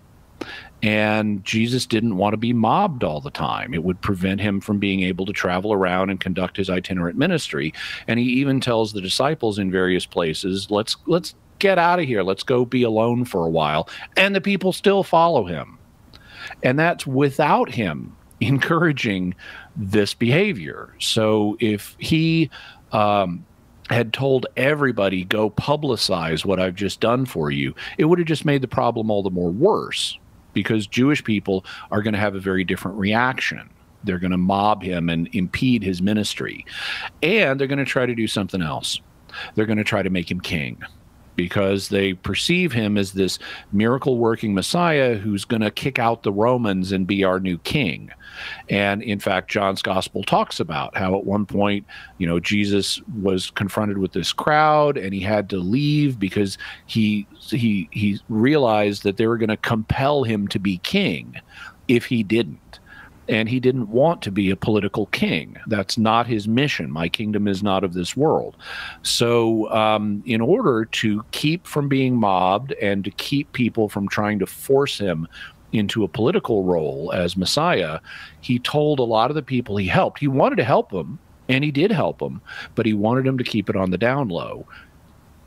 And Jesus didn't want to be mobbed all the time. It would prevent him from being able to travel around and conduct his itinerant ministry. And he even tells the disciples in various places, let's get out of here. Let's go be alone for a while. And the people still follow him. And that's without him encouraging this behavior. So if he had told everybody, go publicize what I've just done for you, it would have just made the problem all the more worse, because Jewish people are going to have a very different reaction. They're going to mob him and impede his ministry. And they're going to try to do something else. They're going to try to make him king, because they perceive him as this miracle-working Messiah who's going to kick out the Romans and be our new king. And in fact, John's gospel talks about how at one point, Jesus was confronted with this crowd and he had to leave because he realized that they were going to compel him to be king if he didn't. And he didn't want to be a political king. That's not his mission. My kingdom is not of this world. So in order to keep from being mobbed and to keep people from trying to force him into a political role as Messiah, he told a lot of the people he helped. He wanted to help them, and he did help them, but he wanted them to keep it on the down low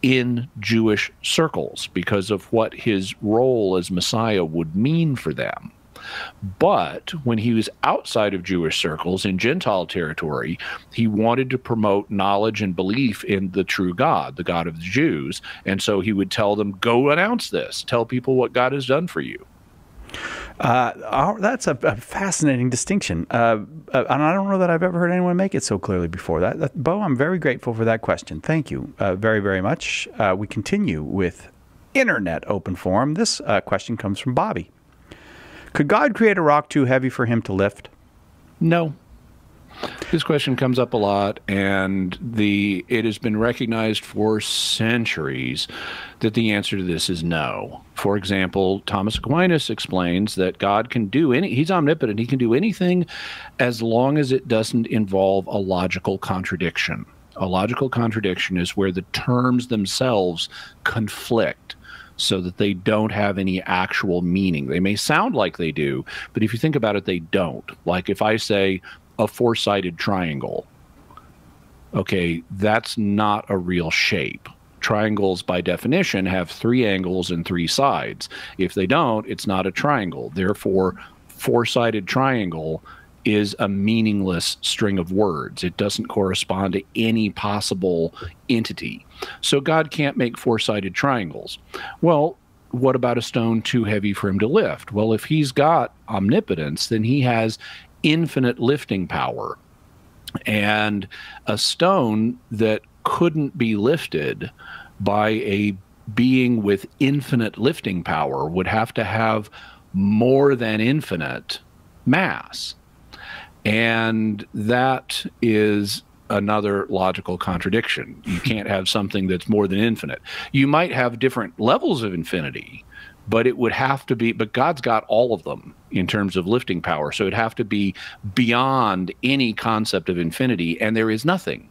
in Jewish circles because of what his role as Messiah would mean for them. But when he was outside of Jewish circles in Gentile territory, he wanted to promote knowledge and belief in the true God, the God of the Jews. And so he would tell them, go announce this. Tell people what God has done for you. That's a fascinating distinction. And I don't know that I've ever heard anyone make it so clearly before. Bo, I'm very grateful for that question. Thank you very, very much. We continue with Internet Open Forum. This question comes from Bobby. Could God create a rock too heavy for him to lift? No. This question comes up a lot, and it has been recognized for centuries that the answer to this is no. For example, Thomas Aquinas explains that God can do he's omnipotent, he can do anything as long as it doesn't involve a logical contradiction. A logical contradiction is where the terms themselves conflict, so that they don't have any actual meaning. They may sound like they do, but if you think about it, they don't. Like if I say a four-sided triangle, okay, that's not a real shape. Triangles, by definition, have three angles and three sides. If they don't, it's not a triangle. Therefore, four-sided triangle is a meaningless string of words. It doesn't correspond to any possible entity. So God can't make four-sided triangles. Well, what about a stone too heavy for him to lift? Well, if he's got omnipotence, then he has infinite lifting power. And a stone that couldn't be lifted by a being with infinite lifting power would have to have more than infinite mass. And that is another logical contradiction. You can't have something that's more than infinite. You might have different levels of infinity, but it would have to be, but God's got all of them in terms of lifting power. So it'd have to be beyond any concept of infinity, and there is nothing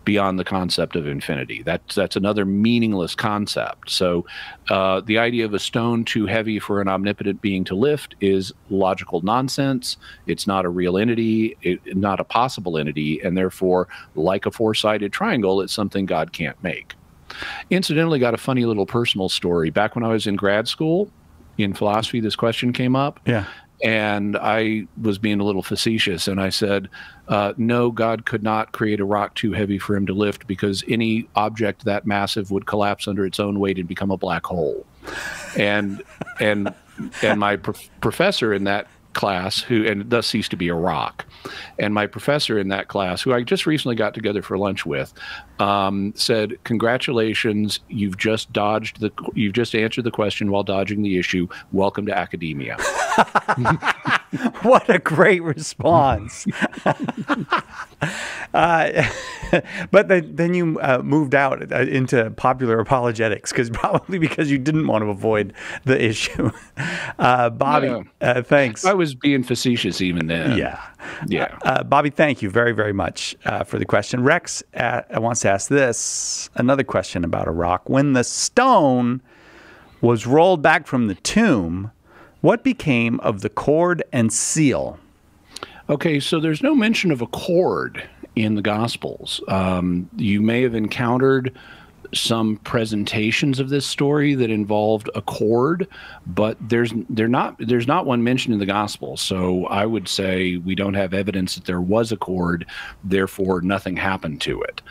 beyond the concept of infinity. That's another meaningless concept. So the idea of a stone too heavy for an omnipotent being to lift is logical nonsense. It's not a real entity, not a possible entity, and therefore, like a four-sided triangle, it's something God can't make. Incidentally, got a funny little personal story. Back when I was in grad school in philosophy, this question came up. Yeah. And I was being a little facetious, and I said, no, God could not create a rock too heavy for him to lift, because any object that massive would collapse under its own weight and become a black hole. And my professor in that class, and thus ceased to be a rock, and my professor in that class, who I just recently got together for lunch with, said, congratulations, you've just answered the question while dodging the issue. Welcome to academia. What a great response. But then you moved out into popular apologetics, probably because you didn't want to avoid the issue. Bobby, thanks. I was being facetious even then. Yeah. Bobby, thank you very, very much for the question. Rex wants to ask another question about a rock. When the stone was rolled back from the tomb, what became of the cord and seal? Okay, so there's no mention of a cord in the Gospels. You may have encountered some presentations of this story that involved a cord, but there's not one mentioned in the Gospel. So I would say we don't have evidence that there was a cord, therefore nothing happened to it.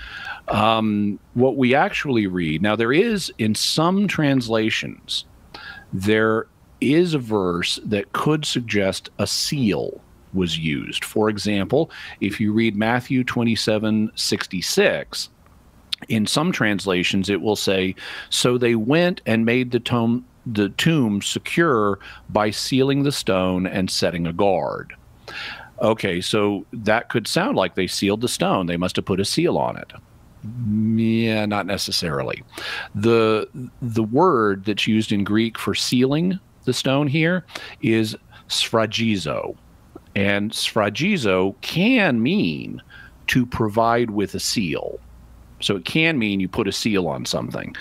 What we actually read, now there is, in some translations, there is a verse that could suggest a seal was used. For example, if you read Matthew 27:66, in some translations it will say, so they went and made the tomb secure by sealing the stone and setting a guard. Okay, so that could sound like they sealed the stone. They must have put a seal on it. Yeah, not necessarily. The word that's used in Greek for sealing the stone here is sphragizo. And sphragizo can mean to provide with a seal. So it can mean you put a seal on something,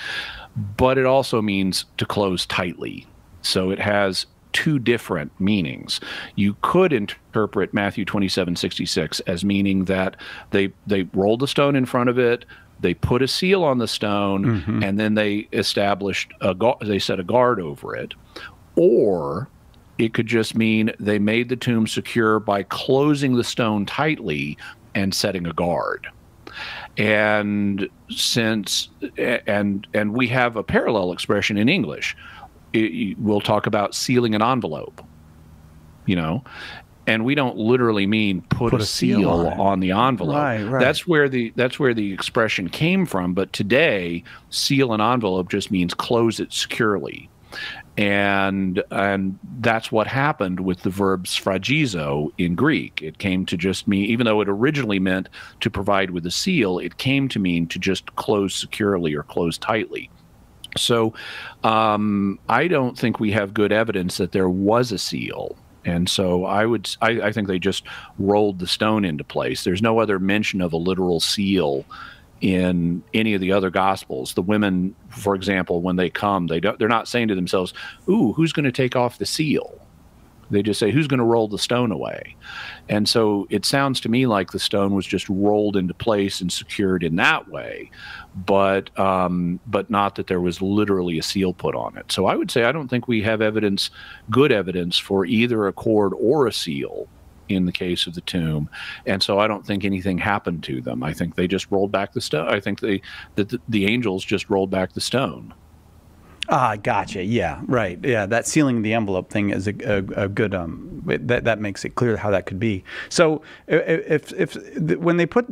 but it also means to close tightly. So it has two different meanings. You could interpret Matthew 27:66 as meaning that they rolled the stone in front of it, they put a seal on the stone, and then they established they set a guard over it. Or it could just mean they made the tomb secure by closing the stone tightly and setting a guard. And we have a parallel expression in English. We'll talk about sealing an envelope, and we don't literally mean put a seal on the envelope. Right. That's where the expression came from. But today, seal an envelope just means close it securely. And that's what happened with the verb sphragizo in Greek. It came to just mean, even though it originally meant to provide with a seal, it came to mean to just close securely or close tightly. So I don't think we have good evidence that there was a seal. And so I think they just rolled the stone into place. There's no other mention of a literal seal in any of the other Gospels. The women, for example, when they come, they're not saying to themselves, ooh, who's going to take off the seal? They just say, who's going to roll the stone away? And so it sounds to me like the stone was just rolled into place and secured in that way, but not that there was literally a seal put on it. So I would say I don't think we have good evidence for either a cord or a seal in the case of the tomb. And so I don't think anything happened to them. I think they just rolled back the stone. I think the angels just rolled back the stone. Ah, gotcha. Yeah, right. Yeah, that sealing the envelope thing is a good that makes it clear how that could be. So if when they put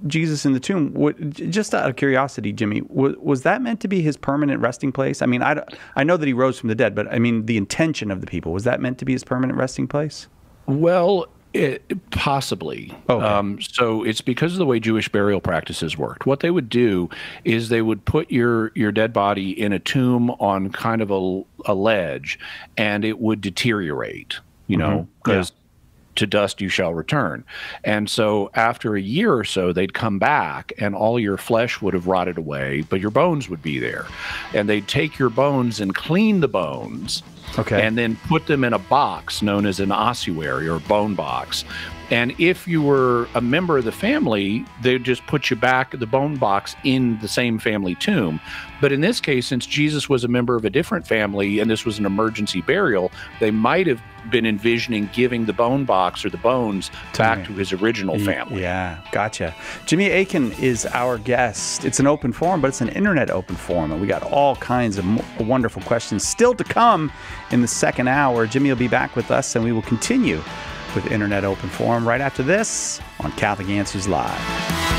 Jesus in the tomb, just out of curiosity, Jimmy, was that meant to be his permanent resting place? I mean, I know that he rose from the dead, but I mean the intention of the people, was that meant to be his permanent resting place? Well, possibly. Okay. So it's because of the way Jewish burial practices worked. What they would do is they would put your dead body in a tomb on kind of a ledge, and it would deteriorate, because to dust you shall return. And so after a year or so, they'd come back, and all your flesh would have rotted away, but your bones would be there. And they'd take your bones and clean the bones, okay, and then put them in a box known as an ossuary or bone box. And if you were a member of the family, they'd just put you back, the bone box, in the same family tomb. But in this case, since Jesus was a member of a different family and this was an emergency burial, they might have been envisioning giving the bone box or the bones back to his original family. Yeah, gotcha. Jimmy Akin is our guest. It's an open forum, but it's an internet open forum, and we got all kinds of wonderful questions still to come in the second hour. Jimmy will be back with us, and we will continue with Internet Open Forum right after this on Catholic Answers Live.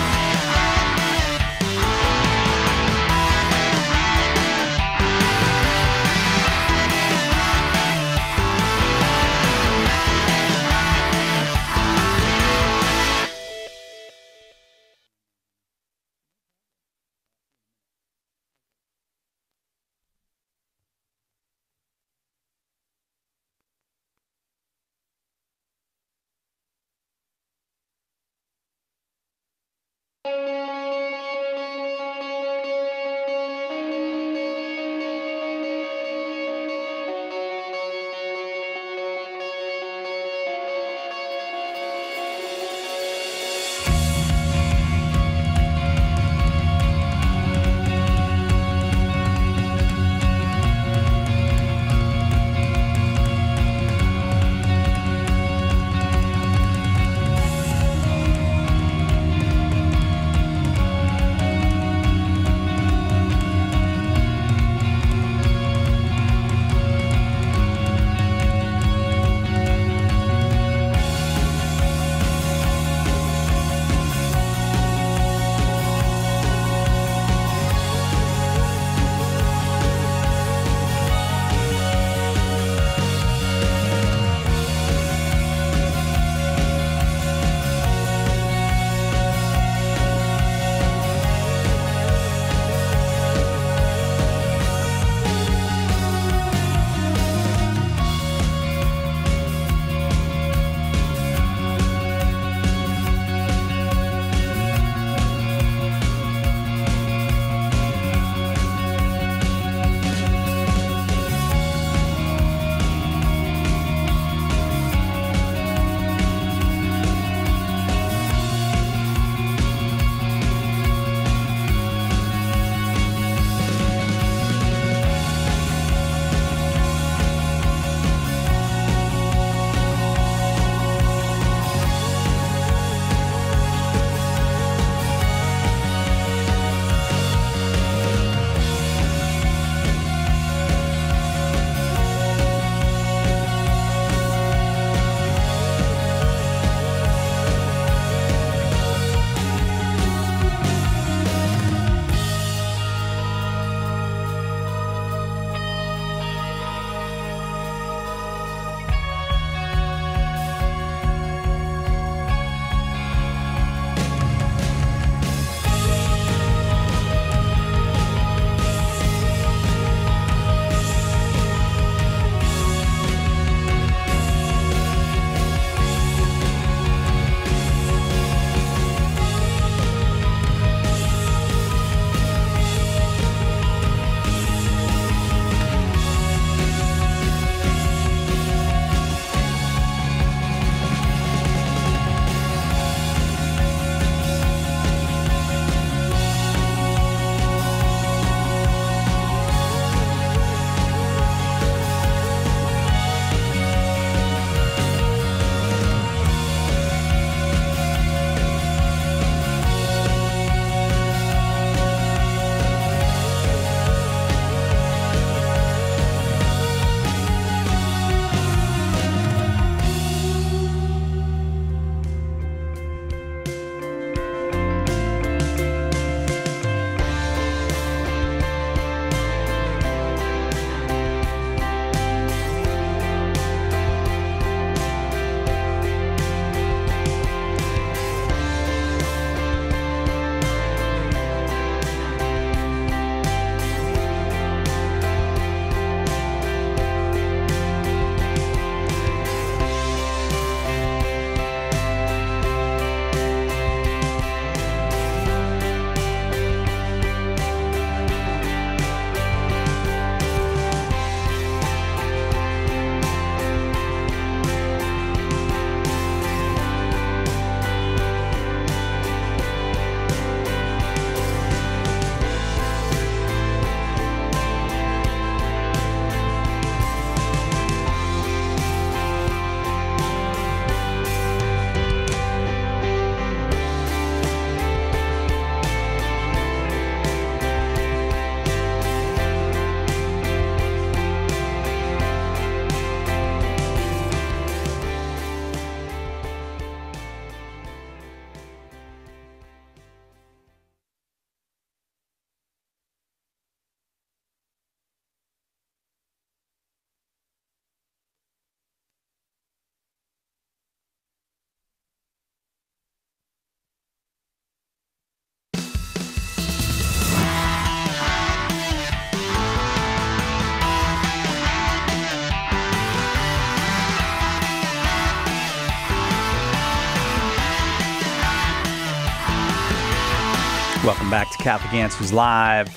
Welcome back to Catholic Answers Live.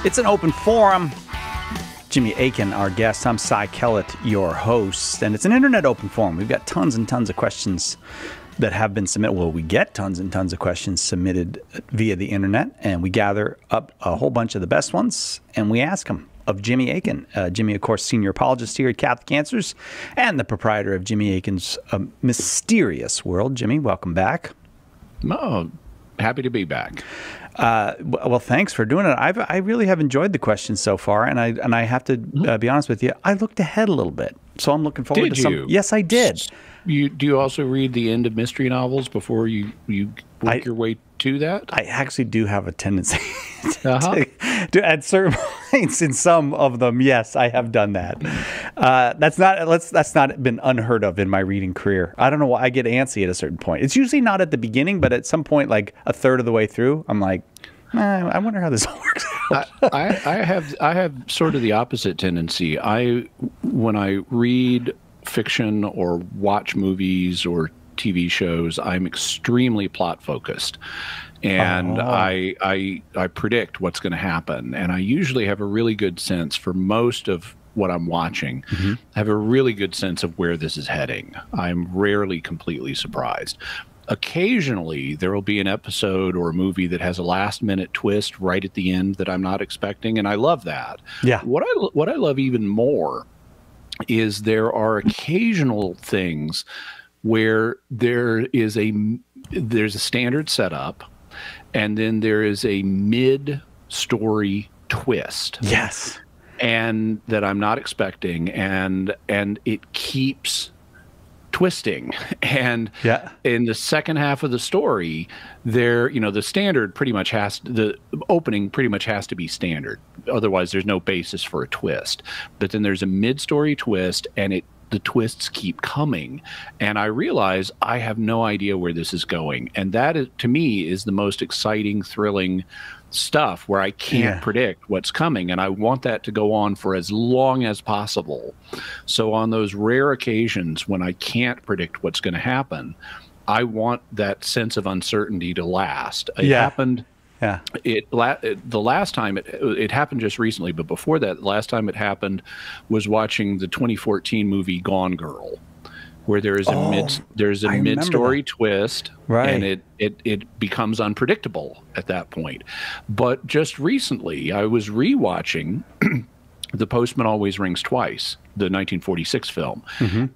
It's an open forum. Jimmy Akin, our guest. I'm Cy Kellett, your host. And it's an internet open forum. We've got tons and tons of questions that have been submitted. Well, we get tons and tons of questions submitted via the internet, and we gather up a whole bunch of the best ones, and we ask them of Jimmy Akin. Jimmy, of course, senior apologist here at Catholic Answers, and the proprietor of Jimmy Akin's Mysterious World. Jimmy, welcome back. Oh, happy to be back. Well, thanks for doing it. I really have enjoyed the questions so far, and I have to be honest with you. I looked ahead a little bit, so I'm looking forward to some. Did you? Yes, I did. Do you also read the end of mystery novels before you work your way to that? I actually do have a tendency to at certain points in some of them. Yes, I have done that. That's not been unheard of in my reading career. I don't know why I get antsy at a certain point. It's usually not at the beginning, but at some point, like a third of the way through, I'm like, I wonder how this all works out. I have sort of the opposite tendency. When I read fiction or watch movies or TV shows, I'm extremely plot focused, and I predict what's going to happen, and I usually have a really good sense for most of what I'm watching. I have a really good sense of where this is heading. I'm rarely completely surprised. Occasionally, there will be an episode or a movie that has a last-minute twist right at the end that I'm not expecting, and I love that. Yeah. What I love even more is there are occasional things where there's a standard setup, and then there is a mid-story twist. Yes. And that I'm not expecting, and it keeps twisting. And in the second half of the story, the standard pretty much the opening pretty much has to be standard. Otherwise, there's no basis for a twist. But then there's a mid-story twist, and the twists keep coming. And I realize I have no idea where this is going. And that, to me, is the most exciting, thrilling stuff, where I can't predict what's coming, and I want that to go on for as long as possible. So on those rare occasions when I can't predict what's going to happen, I want that sense of uncertainty to last. It happened. Yeah. The last time it happened just recently, but before that, the last time it happened was watching the 2014 movie Gone Girl, where there is a mid-story twist, and it becomes unpredictable at that point. But just recently, I was rewatching The Postman Always Rings Twice, the 1946 film,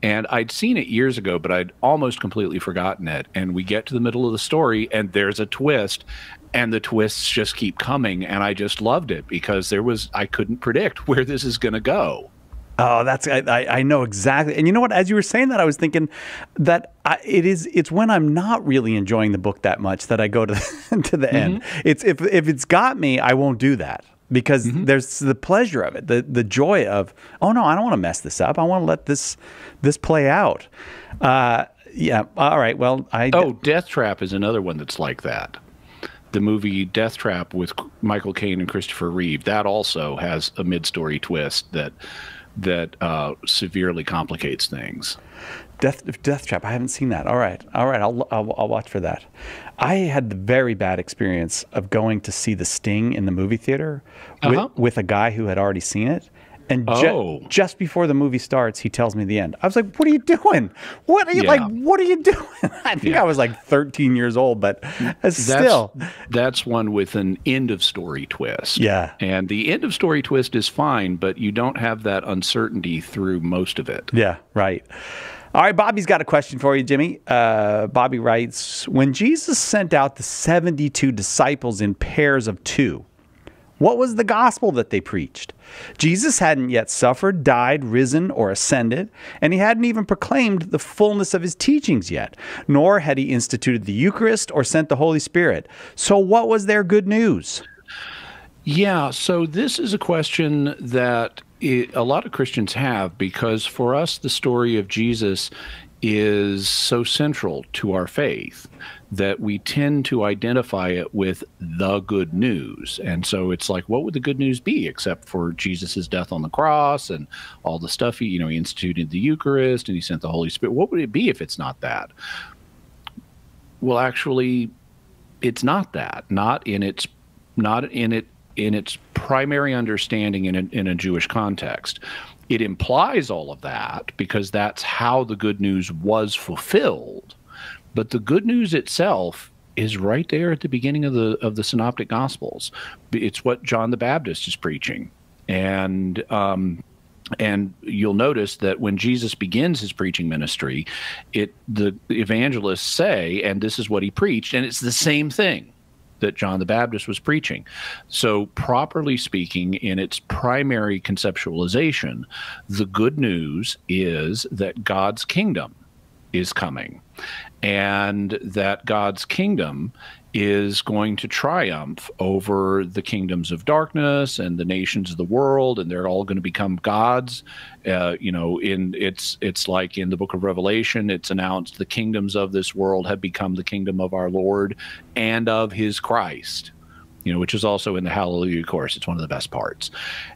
and I'd seen it years ago, but I'd almost completely forgotten it. And we get to the middle of the story, and there's a twist, and the twists just keep coming, and I just loved it because I couldn't predict where this is going to go. Oh, I know exactly. And you know what? As you were saying that, I was thinking that it's when I'm not really enjoying the book that much that I go to the end. It's if it's got me, I won't do that, because there's the pleasure of it, the joy of, oh no, I don't want to mess this up. I want to let this play out. Yeah. All right. Well, Death Trap is another one that's like that. The movie Death Trap with Michael Caine and Christopher Reeve, that also has a mid-story twist that severely complicates things. Death Trap. I haven't seen that. All right. I'll watch for that. I had the very bad experience of going to see The Sting in the movie theater with a guy who had already seen it. And just before the movie starts, he tells me the end. I was like, "What are you doing? What are you What are you doing?" I think I was like 13 years old, but that's one with an end of story twist. Yeah, and the end of story twist is fine, but you don't have that uncertainty through most of it. Yeah, right. All right, Bobby's got a question for you, Jimmy. Bobby writes, when Jesus sent out the 72 disciples in pairs of 2, what was the gospel that they preached? Jesus hadn't yet suffered, died, risen, or ascended, and he hadn't even proclaimed the fullness of his teachings yet, nor had he instituted the Eucharist or sent the Holy Spirit. So what was their good news? Yeah, so this is a question that a lot of Christians have, because for us, the story of Jesus is so central to our faith that we tend to identify it with the good news. And so it's like, what would the good news be except for Jesus's death on the cross and all the stuff he instituted the Eucharist and he sent the Holy Spirit? What would it be if it's not that? Well, actually, it's not that, not in its primary understanding in a Jewish context. It implies all of that because that's how the good news was fulfilled. But the good news itself is right there at the beginning of the Synoptic Gospels. It's what John the Baptist is preaching. And you'll notice that when Jesus begins his preaching ministry, the evangelists say, and this is what he preached, and it's the same thing that John the Baptist was preaching. So properly speaking, in its primary conceptualization, the good news is that God's kingdom is coming, and that God's kingdom is going to triumph over the kingdoms of darkness and the nations of the world, and they're all going to become gods. It's like in the book of Revelation, it's announced the kingdoms of this world have become the kingdom of our Lord and of his Christ, which is also in the Hallelujah chorus. It's one of the best parts.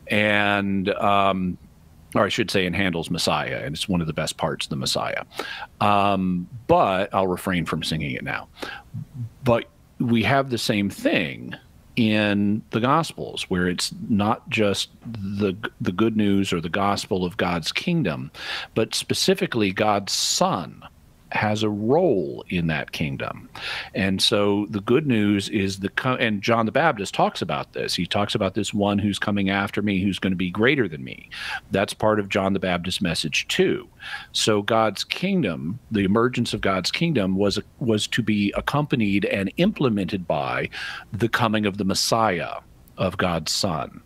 And or I should say in Handel's Messiah, and it's one of the best parts of the Messiah. But I'll refrain from singing it now. But we have the same thing in the Gospels, where it's not just the good news or the gospel of God's kingdom, but specifically God's Son has a role in that kingdom. And so the good news is and John the Baptist talks about this. He talks about this one who's coming after me, who's going to be greater than me. That's part of John the Baptist's message too. So God's kingdom, the emergence of God's kingdom was to be accompanied and implemented by the coming of the Messiah, of God's Son.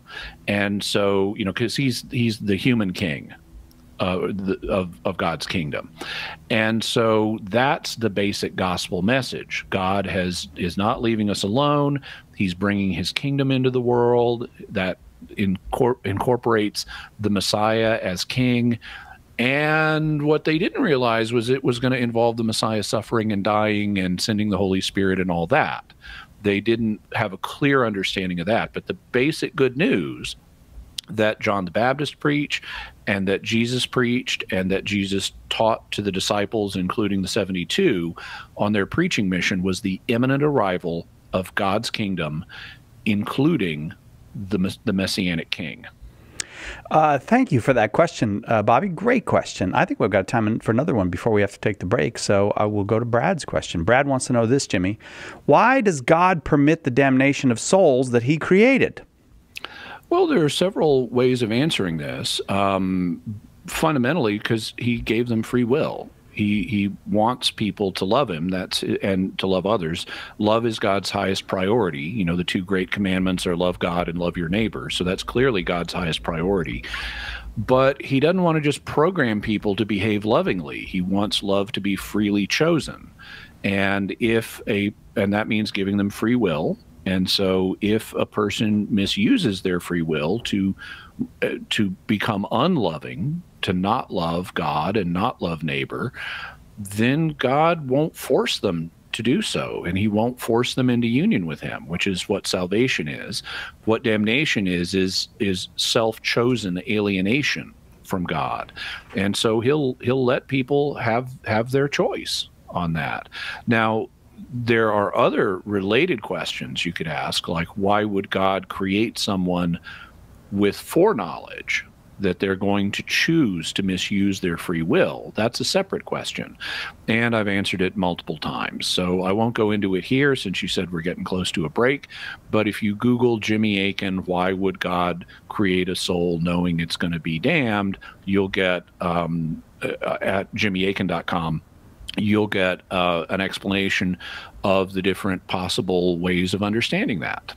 And so, because he's the human king of God's kingdom. And so that's the basic gospel message. God is not leaving us alone. He's bringing his kingdom into the world that incorporates the Messiah as king. And what they didn't realize was it was going to involve the Messiah suffering and dying and sending the Holy Spirit and all that. They didn't have a clear understanding of that. But the basic good news that John the Baptist preached and that Jesus preached and that Jesus taught to the disciples, including the 72, on their preaching mission was the imminent arrival of God's kingdom, including the Messianic King. Thank you for that question, Bobby. Great question. I think we've got time for another one before we have to take the break, so I will go to Brad's question. Brad wants to know this, Jimmy. Why does God permit the damnation of souls that he created? Well, there are several ways of answering this. Fundamentally, because he gave them free will. He wants people to love him, and to love others. Love is God's highest priority. The two great commandments are love God and love your neighbor. So that's clearly God's highest priority. But he doesn't want to just program people to behave lovingly. He wants love to be freely chosen. And that means giving them free will. And so if a person misuses their free will to become unloving, to not love God and not love neighbor, then God won't force them to do so, and he won't force them into union with him, which is what salvation is. What damnation is self-chosen alienation from God. And so he'll let people have their choice on that. Now, there are other related questions you could ask, like why would God create someone with foreknowledge that they're going to choose to misuse their free will? That's a separate question, and I've answered it multiple times, so I won't go into it here since you said we're getting close to a break. But if you Google Jimmy Akin, why would God create a soul knowing it's going to be damned, you'll get at jimmyakin.com you'll get an explanation of the different possible ways of understanding that.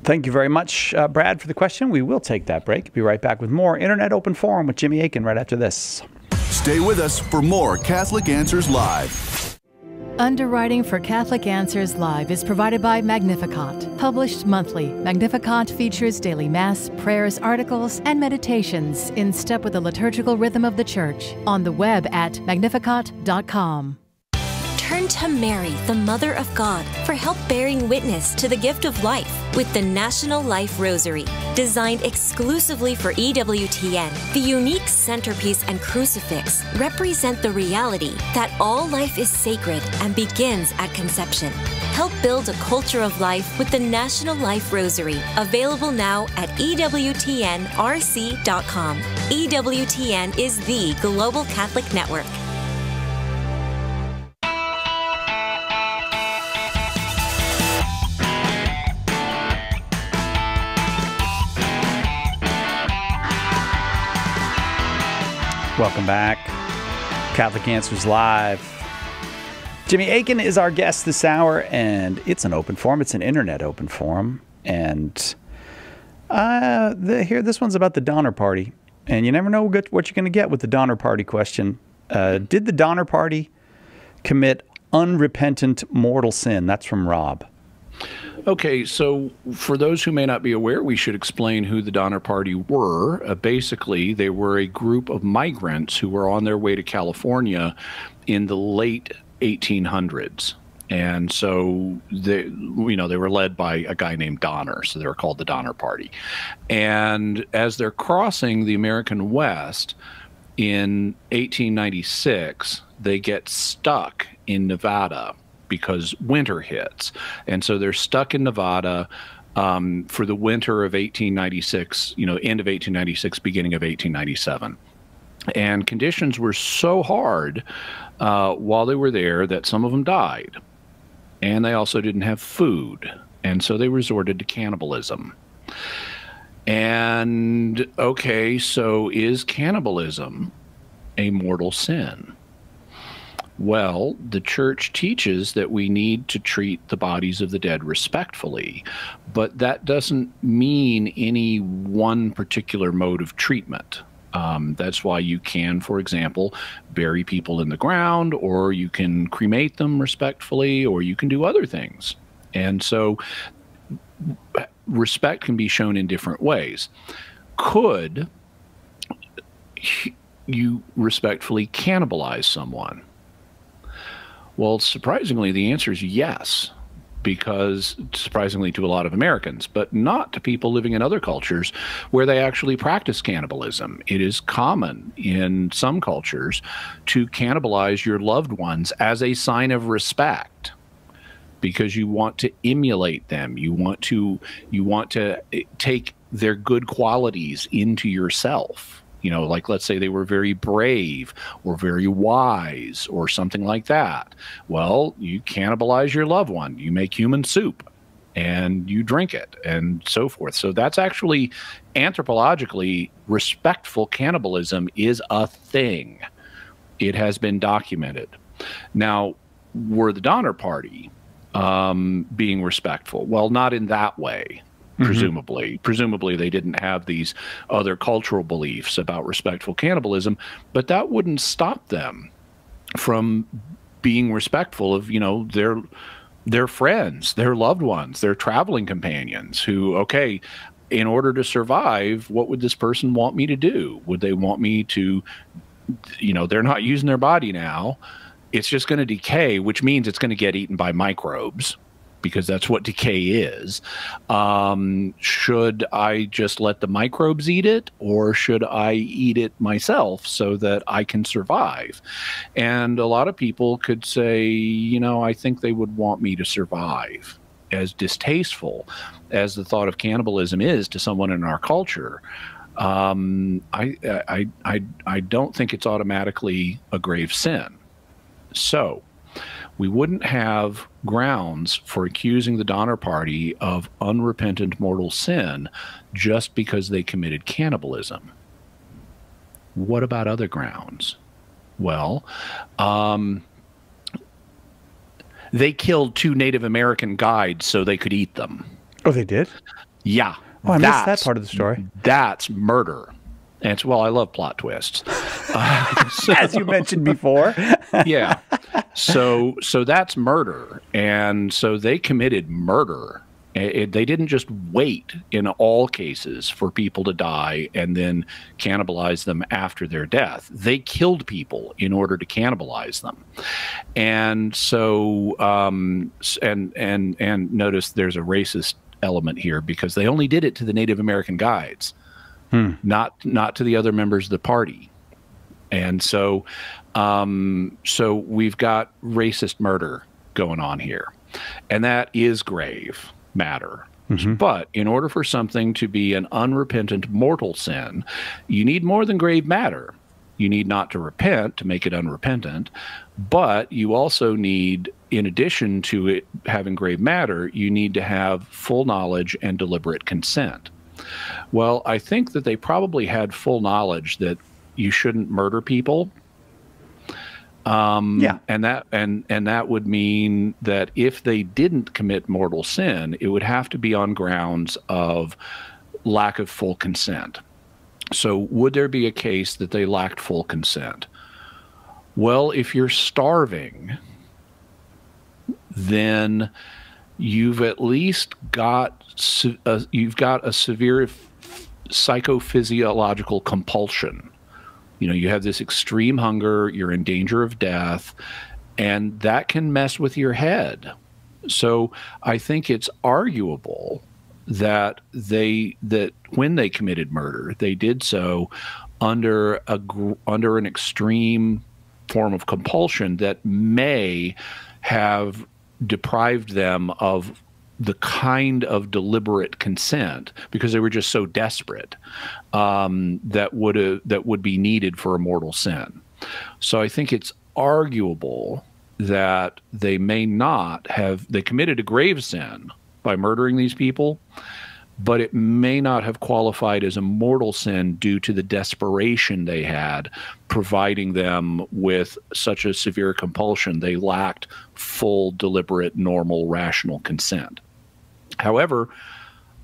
Thank you very much, Brad, for the question. We will take that break. Be right back with more Internet Open Forum with Jimmy Akin right after this. Stay with us for more Catholic Answers Live. Underwriting for Catholic Answers Live is provided by Magnificat. Published monthly, Magnificat features daily Mass, prayers, articles, and meditations in step with the liturgical rhythm of the Church. On the web at magnificat.com. Turn to Mary, the Mother of God, for help bearing witness to the gift of life with the National Life Rosary. Designed exclusively for EWTN, the unique centerpiece and crucifix represent the reality that all life is sacred and begins at conception. Help build a culture of life with the National Life Rosary, available now at EWTNRC.com. EWTN is the Global Catholic Network. Welcome back. Catholic Answers Live. Jimmy Akin is our guest this hour, and it's an open forum. It's an internet open forum. And this one's about the Donner Party. And you never know what you're going to get with the Donner Party question. Did the Donner Party commit unrepentant mortal sin? That's from Rob. Okay, so for those who may not be aware, we should explain who the Donner Party were. Basically, they were a group of migrants who were on their way to California in the late 1800s. And so they were led by a guy named Donner, so they were called the Donner Party. And as they're crossing the American West in 1896, they get stuck in Nevada because winter hits. And so they're stuck in Nevada for the winter of 1896, end of 1896, beginning of 1897. And conditions were so hard while they were there that some of them died. And they also didn't have food. And so they resorted to cannibalism. And, okay, so is cannibalism a mortal sin? Well, the church teaches that we need to treat the bodies of the dead respectfully, but that doesn't mean any one particular mode of treatment. That's why you can, for example, bury people in the ground, or you can cremate them respectfully, or you can do other things. And so respect can be shown in different ways. Could you respectfully cannibalize someone? Well, surprisingly, the answer is yes, because surprisingly to a lot of Americans, but not to people living in other cultures where they actually practice cannibalism. It is common in some cultures to cannibalize your loved ones as a sign of respect, because you want to emulate them. You want to take their good qualities into yourself. Like let's say they were very brave or very wise or something like that. Well, you cannibalize your loved one. You make human soup and you drink it and so forth. So that's actually anthropologically respectful cannibalism is a thing. It has been documented. Now, were the Donner Party being respectful? Well, not in that way. Presumably. Presumably they didn't have these other cultural beliefs about respectful cannibalism, but that wouldn't stop them from being respectful of, their friends, their loved ones, their traveling companions who, okay, in order to survive, what would this person want me to do? Would they want me to, they're not using their body now. It's just going to decay, which means it's going to get eaten by microbes, because that's what decay is. Should I just let the microbes eat it, or should I eat it myself so that I can survive? And a lot of people could say, I think they would want me to survive. As distasteful as the thought of cannibalism is to someone in our culture, I don't think it's automatically a grave sin. So we wouldn't have grounds for accusing the Donner Party of unrepentant mortal sin just because they committed cannibalism. What about other grounds? Well, they killed 2 Native American guides so they could eat them. Oh, they did? Yeah. Oh, I missed that part of the story. That's murder. And it's, I love plot twists. As you mentioned before. Yeah. So that's murder. And so they committed murder They didn't just wait in all cases for people to die and then cannibalize them after their death. They killed people in order to cannibalize them. And so, and notice there's a racist element here, because they only did it to the Native American guides, not to the other members of the party. And so, so we've got racist murder going on here, and that is grave matter. But in order for something to be an unrepentant mortal sin, you need more than grave matter. You need not to repent to make it unrepentant, but you also need, in addition to it having grave matter, you need to have full knowledge and deliberate consent. Well, I think that they probably had full knowledge that you shouldn't murder people. And that would mean that if they didn't commit mortal sin, it would have to be on grounds of lack of full consent. So would there be a case that they lacked full consent? Well, if you're starving, then you've at least got a severe psychophysiological compulsion. You know, you have this extreme hunger, you're in danger of death, and that can mess with your head. So I think it's arguable that when they committed murder, they did so under an extreme form of compulsion that may have deprived them of the kind of deliberate consent, because they were just so desperate, that would be needed for a mortal sin. So I think it's arguable that they committed a grave sin by murdering these people, but it may not have qualified as a mortal sin due to the desperation they had, providing them with such a severe compulsion they lacked full, deliberate, normal, rational consent. However,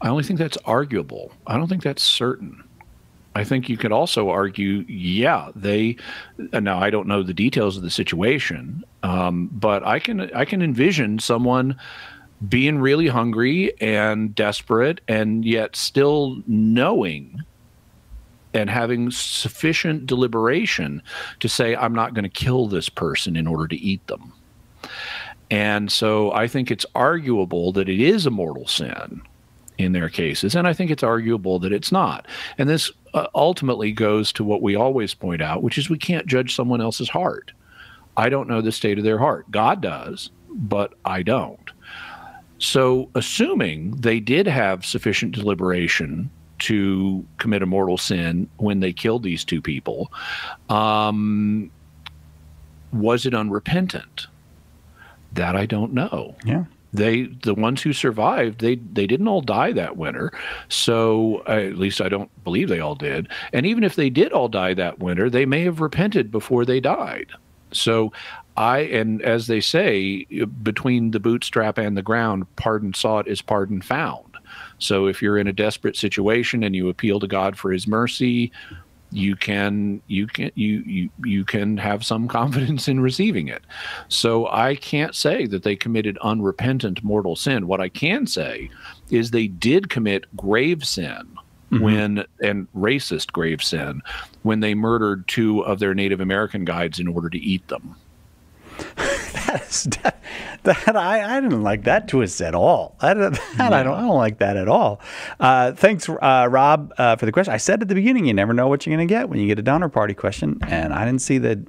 I only think that's arguable. I don't think that's certain. I think you could also argue, now I don't know the details of the situation, but I can envision someone being really hungry and desperate, and yet still knowing and having sufficient deliberation to say, I'm not going to kill this person in order to eat them. And so I think it's arguable that it is a mortal sin in their cases, and I think it's arguable that it's not. And this ultimately goes to what we always point out, which is we can't judge someone else's heart. I don't know the state of their heart. God does, but I don't. So assuming they did have sufficient deliberation to commit a mortal sin when they killed these two people, was it unrepentant? That I don't know. Yeah. The ones who survived, they didn't all die that winter. So at least I don't believe they all did. And even if they did all die that winter, they may have repented before they died. So and as they say, between the bootstrap and the ground, pardon sought is pardon found. So if you're in a desperate situation and you appeal to God for his mercy, you can have some confidence in receiving it. So I can't say that they committed unrepentant mortal sin. What I can say is they did commit grave sin and racist grave sin when they murdered two of their Native American guides in order to eat them. I didn't like that twist at all. I don't like that at all. Thanks, Rob, for the question. I said at the beginning, you never know what you're going to get when you get a Donner Party question, and I didn't see that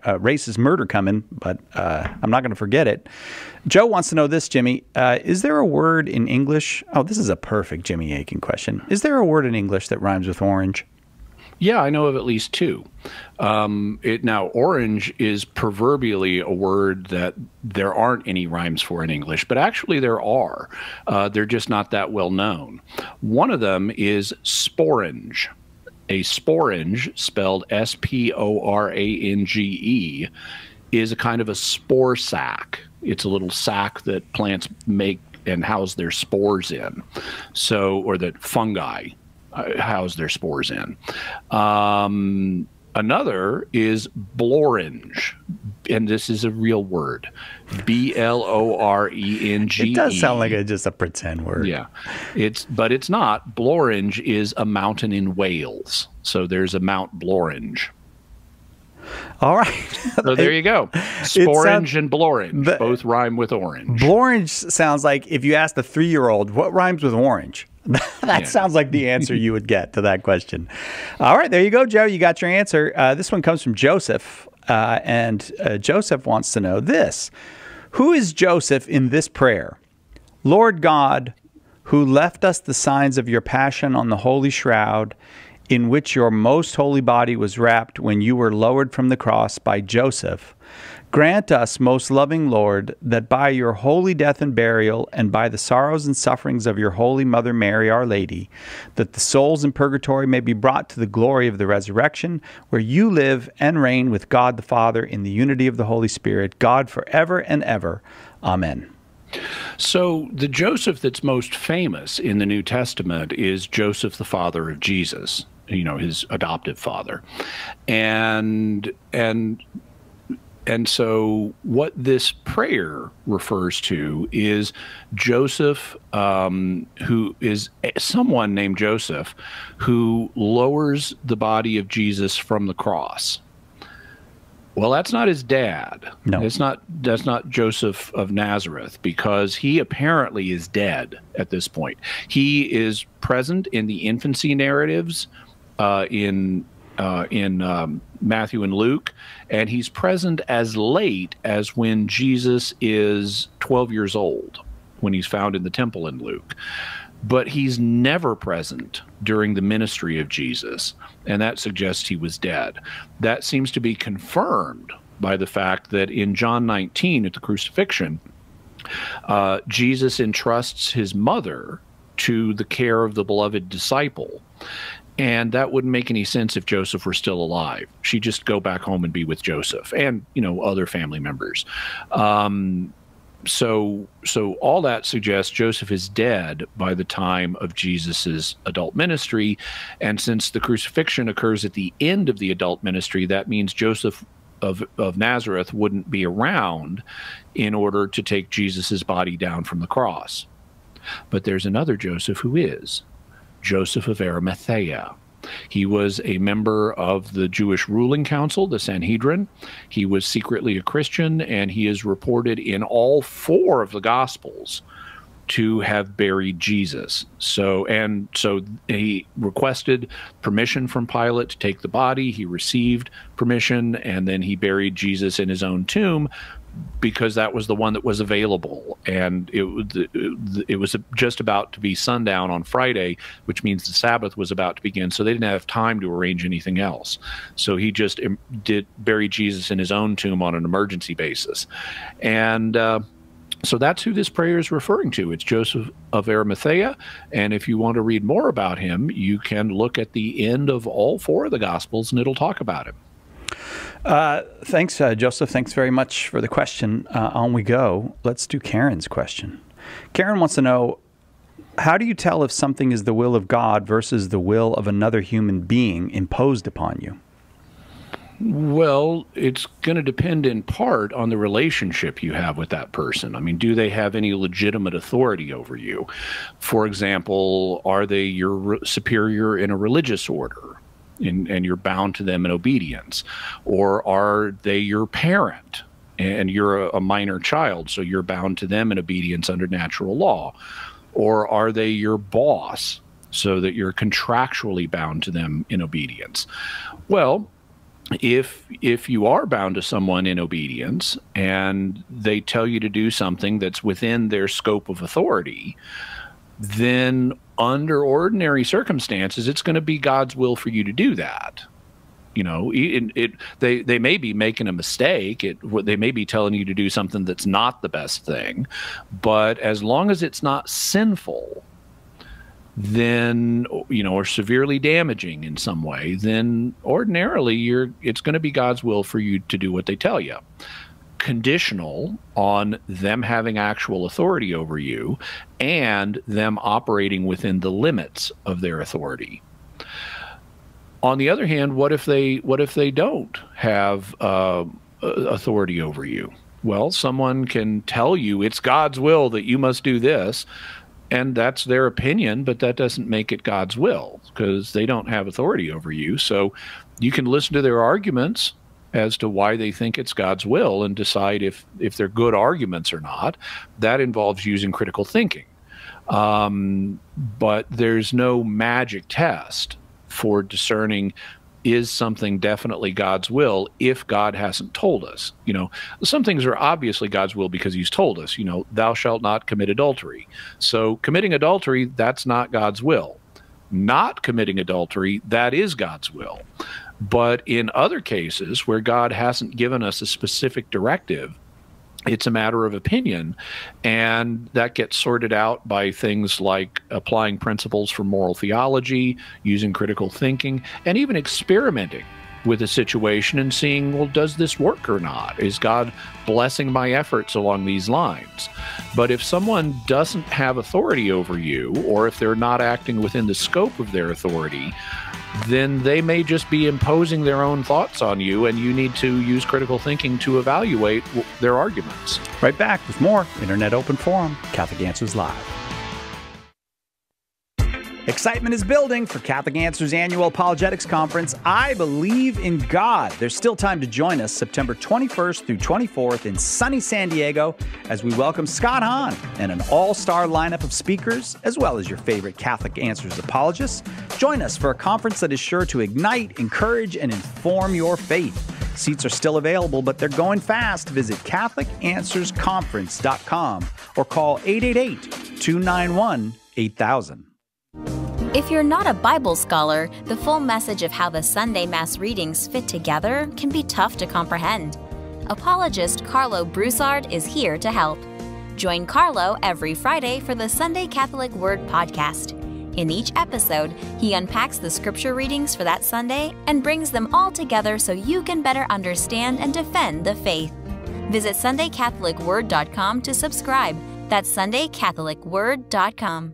racist murder coming, but I'm not going to forget it. Joe wants to know this, Jimmy. Is there a word in English? Oh, this is a perfect Jimmy Aiken question. Is there a word in English that rhymes with orange? Yeah, I know of at least two. Now, orange is proverbially a word that there aren't any rhymes for in English, but actually there are. They're just not that well known. One of them is sporange. A sporange, spelled S-P-O-R-A-N-G-E, is a kind of a spore sac. It's a little sac that plants make and house their spores in, or that fungi house their spores in. Another is blorange, and this is a real word, B-L-O-R-E-N-G-E. It does sound like just a pretend word. Yeah, but it's not. Blorange is a mountain in Wales, so there's a Mount Blorange. All right. So there you go. Sporange and Blorange both rhyme with orange. Blorange sounds like if you asked a 3-year-old what rhymes with orange. That sounds like the answer you would get to that question. All right, there you go, Joe. You got your answer. This one comes from Joseph, and Joseph wants to know this. Who is Joseph in this prayer? Lord God, who left us the signs of your passion on the holy shroud, in which your most holy body was wrapped when you were lowered from the cross by Joseph, grant us, most loving Lord, that by your holy death and burial, and by the sorrows and sufferings of your holy Mother Mary, Our Lady, that the souls in purgatory may be brought to the glory of the resurrection, where you live and reign with God the Father in the unity of the Holy Spirit, God forever and ever. Amen. So the Joseph that's most famous in the New Testament is Joseph, the father of Jesus, his adoptive father. And so what this prayer refers to is Joseph, who is someone named Joseph, who lowers the body of Jesus from the cross. Well, that's not his dad. No. That's not Joseph of Nazareth, because he apparently is dead at this point. He is present in the infancy narratives in Matthew and Luke, and he's present as late as when Jesus is 12 years old, when he's found in the temple in Luke. But he's never present during the ministry of Jesus, and that suggests he was dead. That seems to be confirmed by the fact that in John 19 at the crucifixion, Jesus entrusts his mother to the care of the beloved disciple. And that wouldn't make any sense if Joseph were still alive. She'd just go back home and be with Joseph and, other family members. So all that suggests Joseph is dead by the time of Jesus's adult ministry. And since the crucifixion occurs at the end of the adult ministry, that means Joseph of Nazareth wouldn't be around in order to take Jesus's body down from the cross. But there's another Joseph who is. Joseph of Arimathea. He was a member of the Jewish ruling council, the Sanhedrin. He was secretly a Christian, and he is reported in all 4 of the Gospels to have buried Jesus. So he requested permission from Pilate to take the body. He received permission, and then he buried Jesus in his own tomb, because that was the one that was available. And it was just about to be sundown on Friday, which means the Sabbath was about to begin, so they didn't have time to arrange anything else. So he just did bury Jesus in his own tomb on an emergency basis. And so that's who this prayer is referring to. It's Joseph of Arimathea, and if you want to read more about him, you can look at the end of all 4 of the Gospels, and it'll talk about him. Thanks, Joseph. Thanks very much for the question. On we go. Let's do Karen's question. Karen wants to know, how do you tell if something is the will of God versus the will of another human being imposed upon you? Well, it's going to depend in part on the relationship you have with that person. I mean, do they have any legitimate authority over you? For example, are they your superior in a religious order? And you're bound to them in obedience? Or are they your parent and you're a minor child, so you're bound to them in obedience under natural law? Or are they your boss, so that you're contractually bound to them in obedience? Well, if you are bound to someone in obedience and they tell you to do something that's within their scope of authority, then under ordinary circumstances, it's going to be God's will for you to do that. They may be making a mistake. They may be telling you to do something that's not the best thing. But as long as it's not sinful, then, or severely damaging in some way, then ordinarily it's going to be God's will for you to do what they tell you. Conditional on them having actual authority over you and them operating within the limits of their authority. On the other hand, what if they don't have authority over you? Well, someone can tell you it's God's will that you must do this, and that's their opinion, but that doesn't make it God's will because they don't have authority over you. So you can listen to their arguments as to why they think it's God's will and decide if they're good arguments or not. That involves using critical thinking. But there's no magic test for discerning, is something definitely God's will if God hasn't told us? Some things are obviously God's will because he's told us, thou shalt not commit adultery. So committing adultery, that's not God's will. Not committing adultery, that is God's will. But in other cases where God hasn't given us a specific directive, it's a matter of opinion, and that gets sorted out by things like applying principles from moral theology, using critical thinking, and even experimenting with a situation and seeing, well, does this work or not? Is God blessing my efforts along these lines? But if someone doesn't have authority over you, or if they're not acting within the scope of their authority, then they may just be imposing their own thoughts on you, and you need to use critical thinking to evaluate their arguments. Right back with more Internet Open Forum, Catholic Answers Live. Excitement is building for Catholic Answers Annual Apologetics Conference, I Believe in God. There's still time to join us September 21st through 24th in sunny San Diego as we welcome Scott Hahn and an all-star lineup of speakers, as well as your favorite Catholic Answers apologists. Join us for a conference that is sure to ignite, encourage, and inform your faith. Seats are still available, but they're going fast. Visit CatholicAnswersConference.com or call 888-291-8000. If you're not a Bible scholar, the full message of how the Sunday Mass readings fit together can be tough to comprehend. Apologist Carlo Broussard is here to help. Join Carlo every Friday for the Sunday Catholic Word podcast. In each episode, he unpacks the scripture readings for that Sunday and brings them all together so you can better understand and defend the faith. Visit SundayCatholicWord.com to subscribe. That's SundayCatholicWord.com.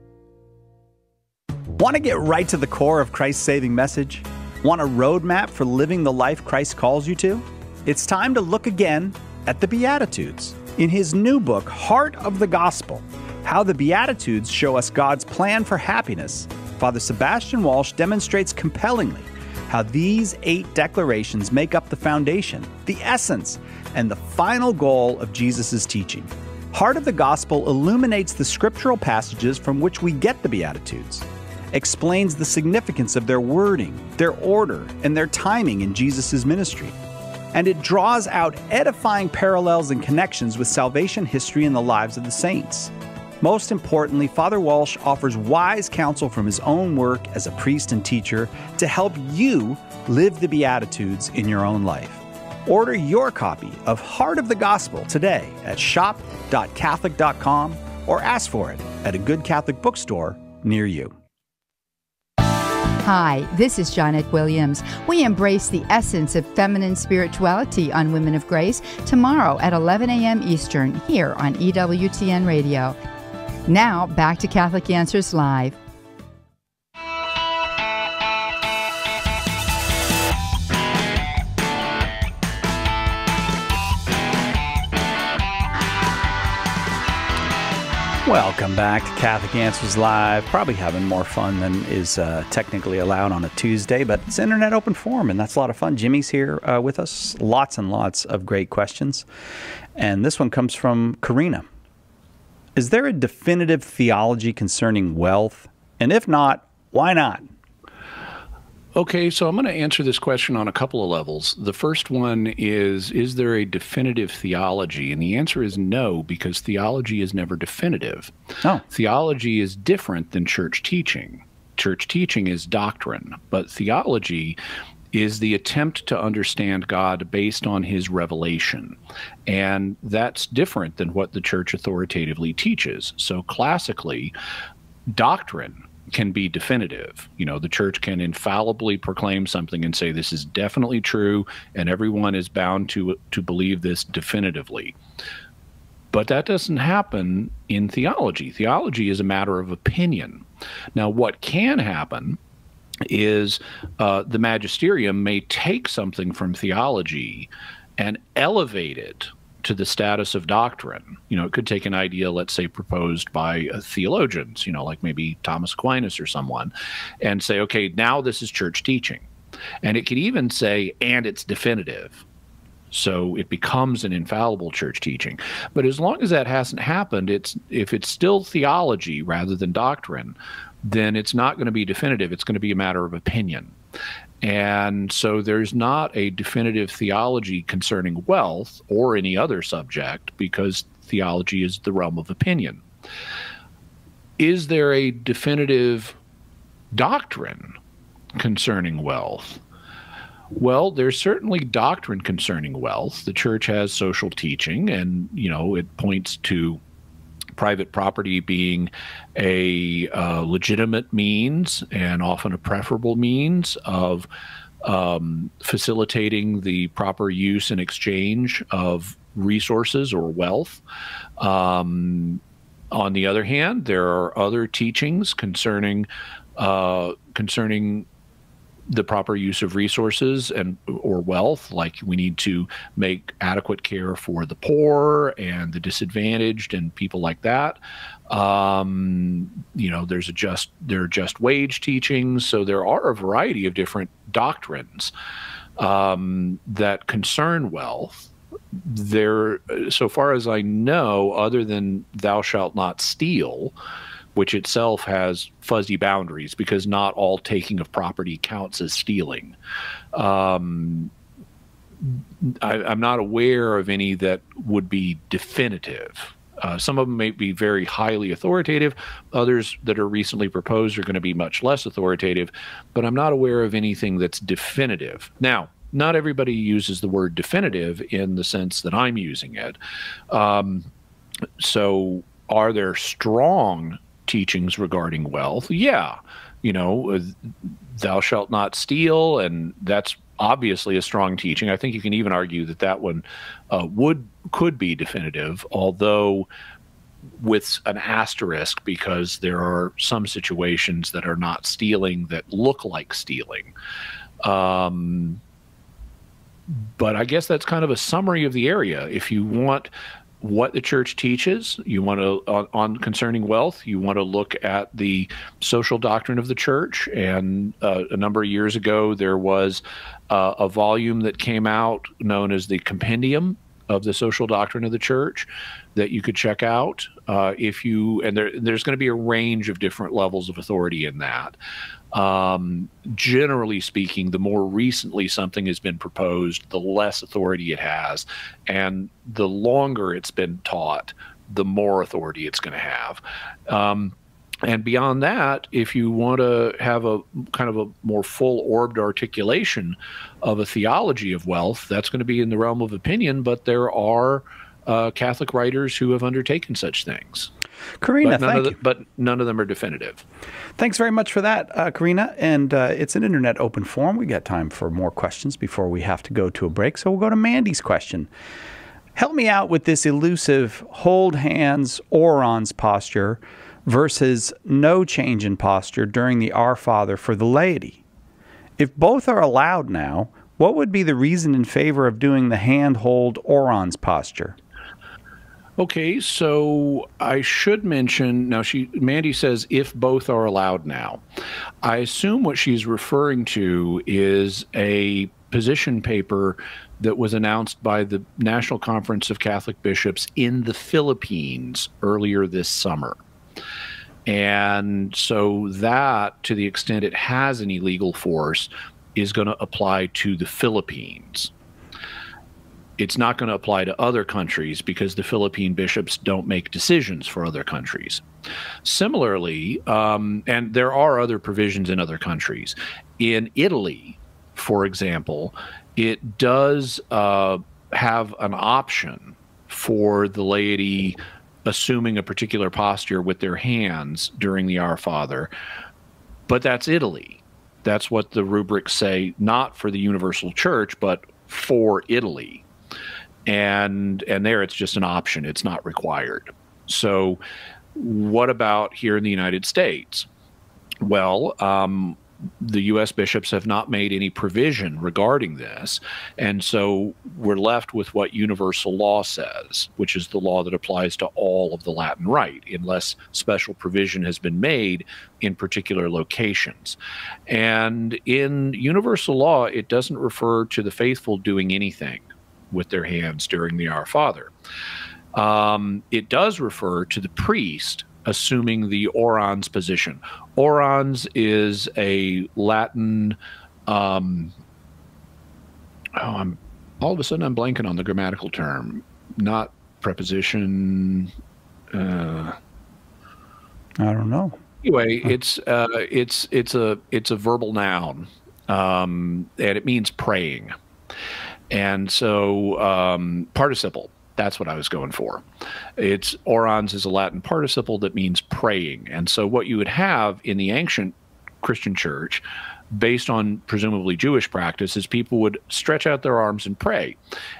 Want to get right to the core of Christ's saving message? Want a roadmap for living the life Christ calls you to? It's time to look again at the Beatitudes. In his new book, Heart of the Gospel, How the Beatitudes Show Us God's Plan for Happiness, Father Sebastian Walsh demonstrates compellingly how these 8 declarations make up the foundation, the essence, and the final goal of Jesus' teaching. Heart of the Gospel illuminates the scriptural passages from which we get the Beatitudes, explains the significance of their wording, their order, and their timing in Jesus' ministry. And it draws out edifying parallels and connections with salvation history and the lives of the saints. Most importantly, Father Walsh offers wise counsel from his own work as a priest and teacher to help you live the Beatitudes in your own life. Order your copy of Heart of the Gospel today at shop.catholic.com or ask for it at a good Catholic bookstore near you. Hi, this is Janet Williams. We embrace the essence of feminine spirituality on Women of Grace tomorrow at 11 a.m. Eastern here on EWTN Radio. Now, back to Catholic Answers Live. Welcome back to Catholic Answers Live. Probably having more fun than is technically allowed on a Tuesday, but it's Internet Open Forum, and that's a lot of fun. Jimmy's here with us. Lots and lots of great questions. And this one comes from Karina. Is there a definitive theology concerning wealth? And if not, why not? Okay, so I'm going to answer this question on a couple of levels. The first one is there a definitive theology? And the answer is no, because theology is never definitive. Oh. Theology is different than church teaching. Church teaching is doctrine, but theology is the attempt to understand God based on his revelation. And that's different than what the church authoritatively teaches. So classically, doctrine can be definitive. The church can infallibly proclaim something and say this is definitely true, and everyone is bound to believe this definitively. But that doesn't happen in theology. Theology is a matter of opinion. Now, what can happen is the magisterium may take something from theology and elevate it to the status of doctrine. It could take an idea, let's say, proposed by theologians, like maybe Thomas Aquinas or someone, and say, okay, now this is church teaching. And it could even say, and it's definitive. So it becomes an infallible church teaching. But as long as that hasn't happened, if it's still theology rather than doctrine, then it's not going to be definitive. It's going to be a matter of opinion. And so there's not a definitive theology concerning wealth or any other subject, because theology is the realm of opinion. Is there a definitive doctrine concerning wealth? Well, there's certainly doctrine concerning wealth. The church has social teaching, and it points to private property being a legitimate means and often a preferable means of facilitating the proper use and exchange of resources or wealth. On the other hand, there are other teachings concerning the proper use of resources or wealth, like we need to make adequate care for the poor and the disadvantaged and people like that. There are just wage teachings. So there are a variety of different doctrines that concern wealth. So far as I know, other than thou shalt not steal, which itself has fuzzy boundaries because not all taking of property counts as stealing. I'm not aware of any that would be definitive. Some of them may be very highly authoritative. Others that are recently proposed are going to be much less authoritative, but I'm not aware of anything that's definitive. Now, not everybody uses the word definitive in the sense that I'm using it. So are there strong teachings regarding wealth? Yeah. Thou shalt not steal, and that's obviously a strong teaching. I think you can even argue that one could be definitive, although with an asterisk, because there are some situations that are not stealing that look like stealing. But I guess that's kind of a summary of the area. If you want what the church teaches, you want to, on concerning wealth, you want to look at the social doctrine of the church. And a number of years ago, there was a volume that came out known as the Compendium of the Social Doctrine of the Church that you could check out there's going to be a range of different levels of authority in that. Generally speaking, the more recently something has been proposed, the less authority it has, and the longer it's been taught, the more authority it's going to have. And beyond that, if you want to have a kind of a more full-orbed articulation of a theology of wealth, that's going to be in the realm of opinion, but there are Catholic writers who have undertaken such things. Karina, thank you. But none of them are definitive. Thanks very much for that, Karina. And it's an internet open forum. We got time for more questions before we have to go to a break. So we'll go to Mandy's question. Help me out with this elusive hold hands orans posture versus no change in posture during the Our Father for the laity. If both are allowed now, what would be the reason in favor of doing the hand hold orans posture? Okay, so I should mention, now Mandy says if both are allowed now. I assume what she's referring to is a position paper that was announced by the National Conference of Catholic Bishops in the Philippines earlier this summer. And so that, to the extent it has any legal force, is going to apply to the Philippines. It's not going to apply to other countries because the Philippine bishops don't make decisions for other countries. Similarly, and there are other provisions in other countries. In Italy, for example, it does have an option for the laity assuming a particular posture with their hands during the Our Father, but that's Italy. That's what the rubrics say, not for the universal church, but for Italy. And there it's just an option. It's not required. So what about here in the United States? Well, the U.S. bishops have not made any provision regarding this, and so we're left with what universal law says, which is the law that applies to all of the Latin Rite, unless special provision has been made in particular locations. And in universal law, it doesn't refer to the faithful doing anything with their hands during the Our Father. It does refer to the priest assuming the orans position. Orans is a Latin, all of a sudden I'm blanking on the grammatical term, not preposition. I don't know. Anyway, it's a verbal noun, and it means praying. And so participle. That's what I was going for. It's orans is a Latin participle that means praying. And so what you would have in the ancient Christian church, based on presumably Jewish practice, is people would stretch out their arms and pray.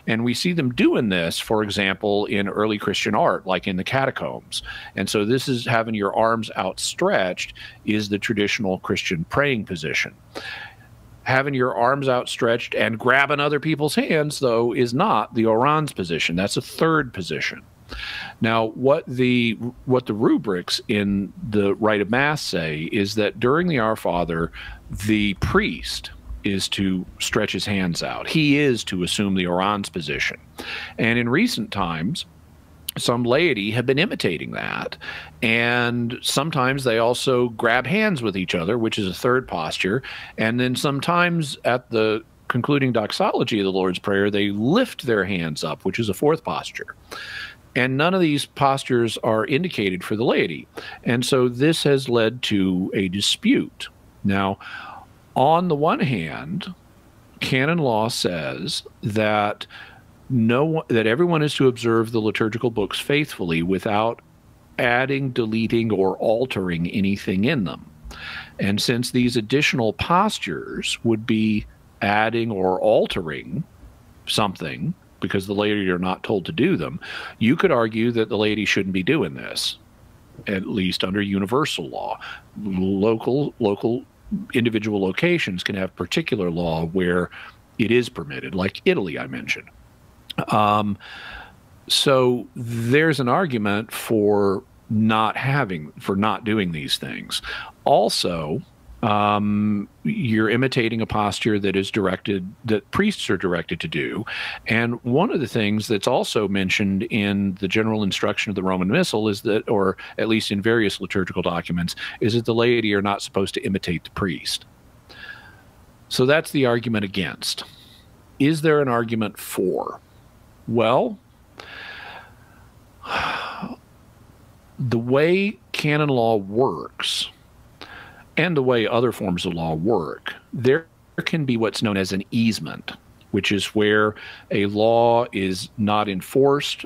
And we see them doing this, for example, in early Christian art, like in the catacombs. And so this is having your arms outstretched is the traditional Christian praying position. Having your arms outstretched and grabbing other people's hands, though, is not the orans position. That's a third position. Now, what the rubrics in the Rite of Mass say is that during the Our Father, the priest is to stretch his hands out. He is to assume the orans position. And in recent times, some laity have been imitating that, and sometimes they also grab hands with each other, which is a third posture, and then sometimes at the concluding doxology of the Lord's Prayer, they lift their hands up, which is a fourth posture. And none of these postures are indicated for the laity, and so this has led to a dispute. Now, on the one hand, canon law says that that everyone is to observe the liturgical books faithfully without adding, deleting, or altering anything in them. And since these additional postures would be adding or altering something, because the laity are not told to do them, you could argue that the laity shouldn't be doing this, at least under universal law. Local individual locations can have particular law where it is permitted, like Italy I mentioned. So there's an argument for not doing these things. Also, you're imitating a posture that priests are directed to do. And one of the things that's also mentioned in the general instruction of the Roman Missal is that, or at least in various liturgical documents, is that the laity are not supposed to imitate the priest. So that's the argument against. Is there an argument for? Well, the way canon law works and the way other forms of law work, there can be what's known as an easement, which is where a law is not enforced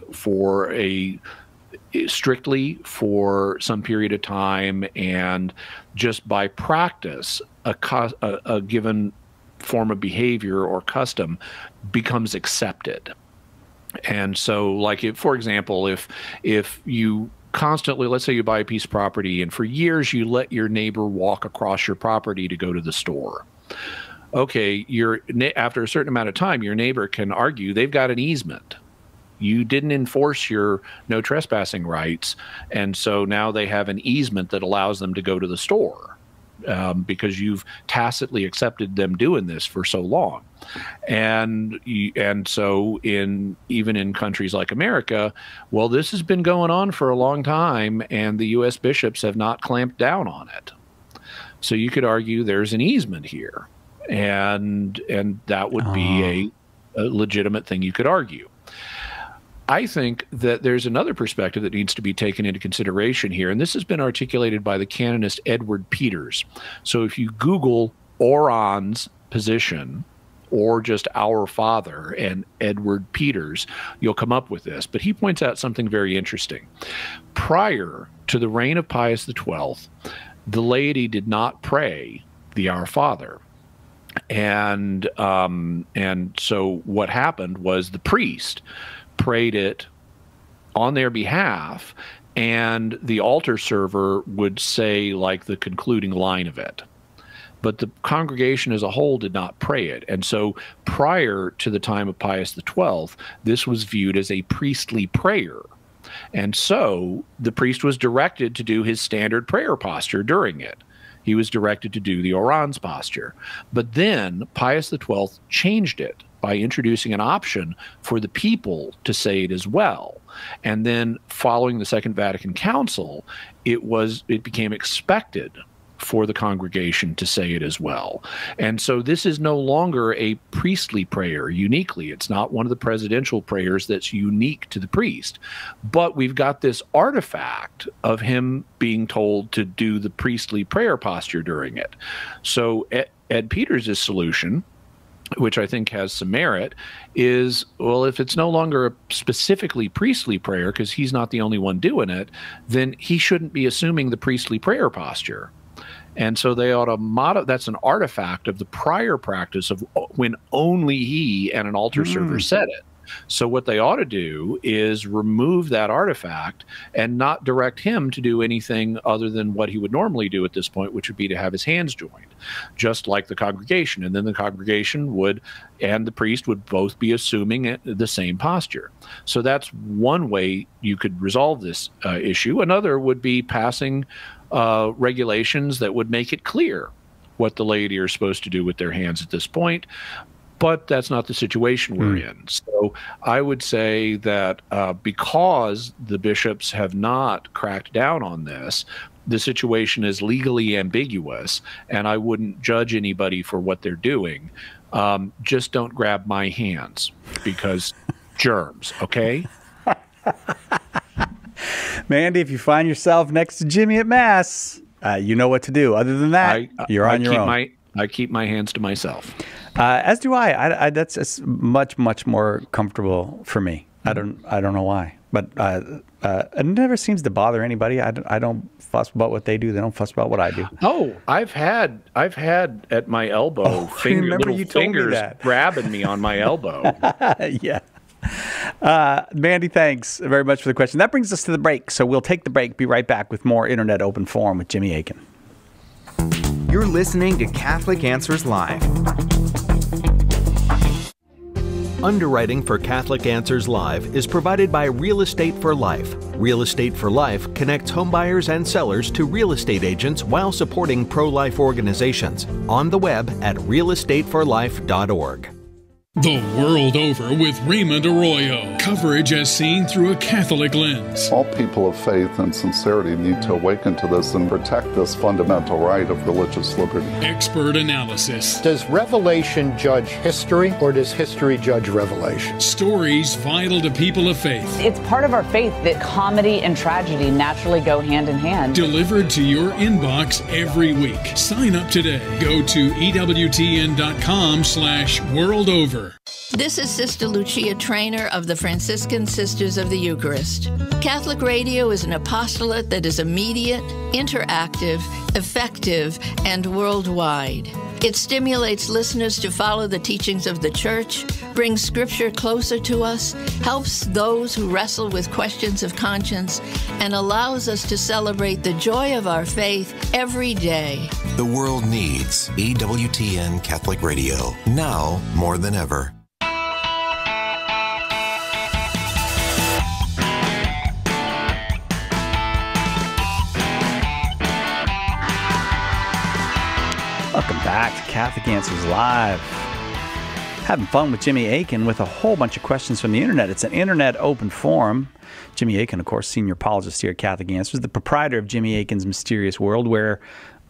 strictly for some period of time, and just by practice, a given form of behavior or custom becomes accepted. And so, like, for example, if you constantly, let's say you buy a piece of property and for years you let your neighbor walk across your property to go to the store. Okay, after a certain amount of time, your neighbor can argue they've got an easement. You didn't enforce your no trespassing rights, and so now they have an easement that allows them to go to the store because you've tacitly accepted them doing this for so long. And so even in countries like America, well, this has been going on for a long time, and the U.S. bishops have not clamped down on it. So you could argue there's an easement here, and that would be a legitimate thing you could argue. I think that there's another perspective that needs to be taken into consideration here, and this has been articulated by the canonist Edward Peters. So if you Google orans position or just Our Father and Edward Peters, you'll come up with this. But he points out something very interesting. Prior to the reign of Pius XII, the laity did not pray the Our Father. And so what happened was the priest prayed it on their behalf, and the altar server would say like the concluding line of it. but the congregation as a whole did not pray it. And so prior to the time of Pius XII, this was viewed as a priestly prayer. And so the priest was directed to do his standard prayer posture during it. He was directed to do the orans posture. But then Pius XII changed it by introducing an option for the people to say it as well. And then following the Second Vatican Council, it became expected for the congregation to say it as well. And so this is no longer a priestly prayer uniquely. It's not one of the presidential prayers that's unique to the priest. But we've got this artifact of him being told to do the priestly prayer posture during it. So Ed Peters' solution, which I think has some merit, is, well, if it's no longer a specifically priestly prayer, because he's not the only one doing it, then he shouldn't be assuming the priestly prayer posture. And so they ought to that's an artifact of the prior practice of when only he and an altar server said it. So what they ought to do is remove that artifact and not direct him to do anything other than what he would normally do at this point, which would be to have his hands joined, just like the congregation. And then the congregation would, and the priest would both be assuming the same posture. So that's one way you could resolve this issue. Another would be passing regulations that would make it clear what the laity are supposed to do with their hands at this point. But that's not the situation we're in. So I would say that because the bishops have not cracked down on this, the situation is legally ambiguous, and I wouldn't judge anybody for what they're doing. Just don't grab my hands, because germs, okay? Mandy, if you find yourself next to Jimmy at Mass, you know what to do. Other than that, you're on your own. I keep my hands to myself. As do I. That's just much more comfortable for me. I don't know why, but it never seems to bother anybody. I don't fuss about what they do. They don't fuss about what I do. Oh, I've had at my elbow little fingers grabbing me on my elbow. Yeah. Mandy, thanks very much for the question. That brings us to the break. So we'll take the break. Be right back with more Internet Open Forum with Jimmy Akin. You're listening to Catholic Answers Live. Underwriting for Catholic Answers Live is provided by Real Estate for Life. Real Estate for Life connects homebuyers and sellers to real estate agents while supporting pro-life organizations. On the web at realestateforlife.org. The World Over with Raymond Arroyo. Coverage as seen through a Catholic lens. All people of faith and sincerity need to awaken to this and protect this fundamental right of religious liberty. Expert analysis. Does Revelation judge history, or does history judge Revelation? Stories vital to people of faith. It's part of our faith that comedy and tragedy naturally go hand in hand. Delivered to your inbox every week. Sign up today. Go to EWTN.com/worldover. This is Sister Lucia Trainer of the Franciscan Sisters of the Eucharist. Catholic radio is an apostolate that is immediate, interactive, effective, and worldwide. It stimulates listeners to follow the teachings of the Church, brings Scripture closer to us, helps those who wrestle with questions of conscience, and allows us to celebrate the joy of our faith every day. The world needs EWTN Catholic Radio, now more than ever. Welcome back to Catholic Answers Live. Having fun with Jimmy Akin with a whole bunch of questions from the internet. It's an internet open forum. Jimmy Akin, of course, senior apologist here at Catholic Answers, the proprietor of Jimmy Akin's Mysterious World, where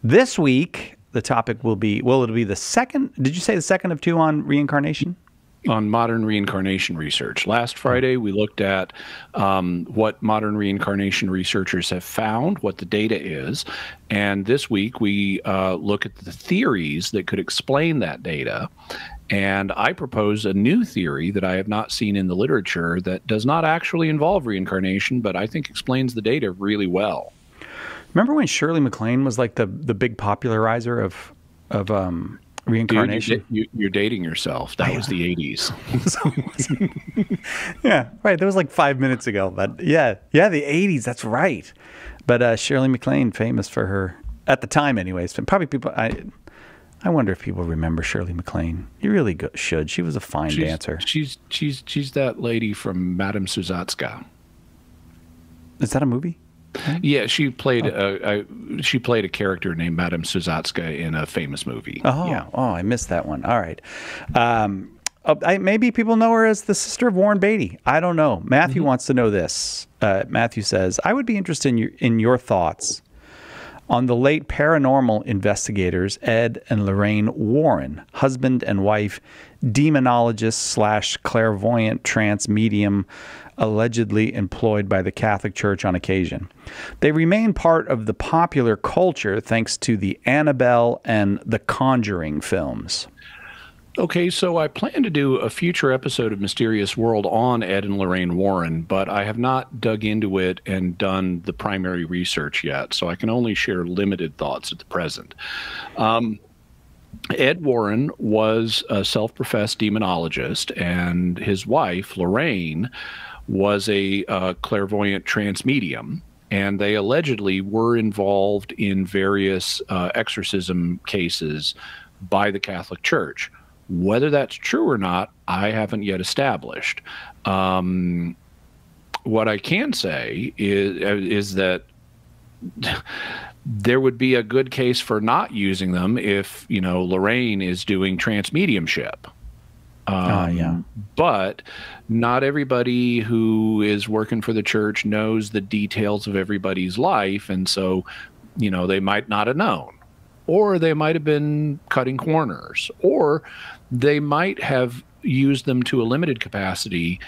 this week the topic will be, it'll be the second, did you say the second of two on reincarnation? On modern reincarnation research. Last Friday, we looked at what modern reincarnation researchers have found, what the data is. And this week, we look at the theories that could explain that data. And I propose a new theory that I have not seen in the literature that does not actually involve reincarnation, but I think explains the data really well. Remember when Shirley MacLaine was like the big popularizer of reincarnation? Dude, you're dating yourself. That was the 80s. Yeah, right. That was like 5 minutes ago. But yeah, the 80s. That's right. But Shirley MacLaine, famous for her, at the time anyways, probably people, I wonder if people remember Shirley MacLaine. You really should. She was a fine dancer. She's that lady from Madame Suzatska. Is that a movie? Yeah, she played a character named Madame Suzatska in a famous movie. Oh, yeah. I missed that one. All right. Maybe people know her as the sister of Warren Beatty. I don't know. Matthew wants to know this. Matthew says, I would be interested in your thoughts on the late paranormal investigators Ed and Lorraine Warren, husband and wife, demonologists / clairvoyant trance medium, allegedly employed by the Catholic Church on occasion. They remain part of the popular culture thanks to the Annabelle and the Conjuring films. Okay, so I plan to do a future episode of Mysterious World on Ed and Lorraine Warren, but I have not dug into it and done the primary research yet, so I can only share limited thoughts at the present. Ed Warren was a self-professed demonologist, and his wife, Lorraine, was a clairvoyant trance medium, and they allegedly were involved in various exorcism cases by the Catholic Church. Whether that's true or not, I haven't yet established. What I can say is that there would be a good case for not using them if, Lorraine is doing trance mediumship. But not everybody who is working for the church knows the details of everybody's life, and so, they might not have known. Or they might have been cutting corners, or they might have used them to a limited capacity,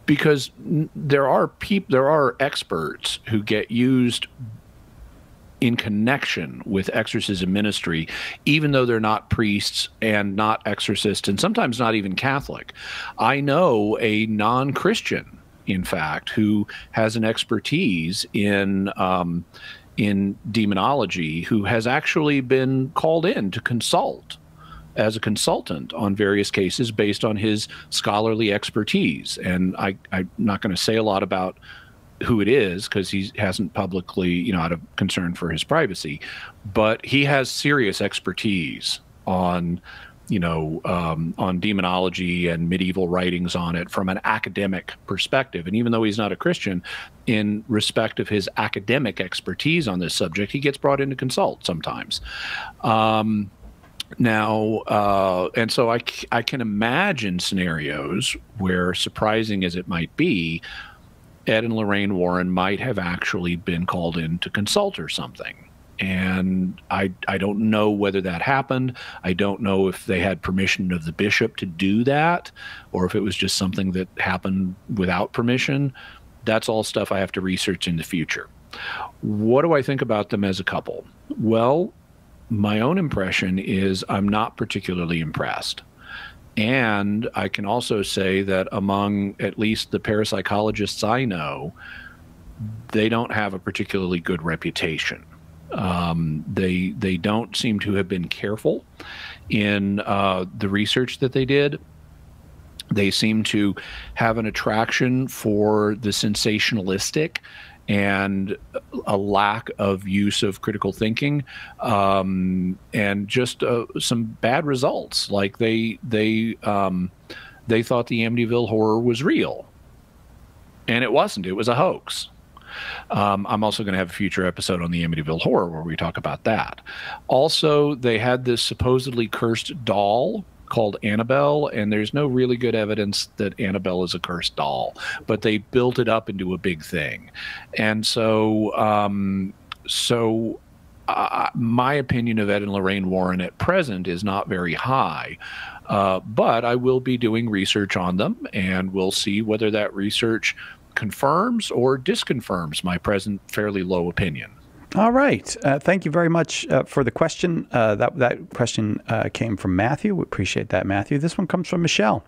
because there are experts who get used in connection with exorcism ministry, even though they're not priests and not exorcists, and sometimes not even Catholic. I know a non-Christian, in fact, who has an expertise in demonology, who has actually been called in to consult as a consultant on various cases based on his scholarly expertise. And I'm not going to say a lot about who it is because he hasn't publicly, out of concern for his privacy, but he has serious expertise on demonology and medieval writings on it from an academic perspective. And even though he's not a Christian, in respect of his academic expertise on this subject, he gets brought in to consult sometimes. And so I can imagine scenarios where, surprising as it might be, Ed and Lorraine Warren might have actually been called in to consult or something. And I don't know whether that happened. I don't know if they had permission of the bishop to do that, or if it was just something that happened without permission. That's all stuff I have to research in the future. What do I think about them as a couple? Well, my own impression is I'm not particularly impressed. And I can also say that among at least the parapsychologists I know, they don't have a particularly good reputation. They don't seem to have been careful in the research that they did. They seem to have an attraction for the sensationalistic and a lack of use of critical thinking, and just some bad results. Like they thought the Amityville horror was real, and it wasn't. It was a hoax. I'm also going to have a future episode on the Amityville horror where we talk about that. Also, they had this supposedly cursed doll called Annabelle, and there's no really good evidence that Annabelle is a cursed doll, but they built it up into a big thing. And so, my opinion of Ed and Lorraine Warren at present is not very high, but I will be doing research on them, and we'll see whether that research confirms or disconfirms my present fairly low opinion. All right. Thank you very much for the question. That question came from Matthew. We appreciate that, Matthew. This one comes from Michelle.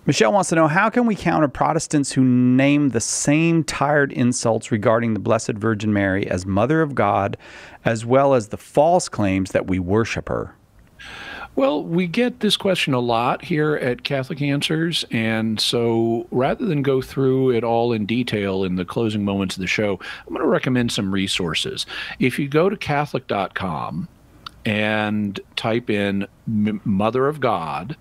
Michelle wants to know, how can we counter Protestants who name the same tired insults regarding the Blessed Virgin Mary as Mother of God, as well as the false claims that we worship her? Well, we get this question a lot here at Catholic Answers, and so rather than go through it all in detail in the closing moments of the show, I'm going to recommend some resources. If you go to Catholic.com and type in Mother of God,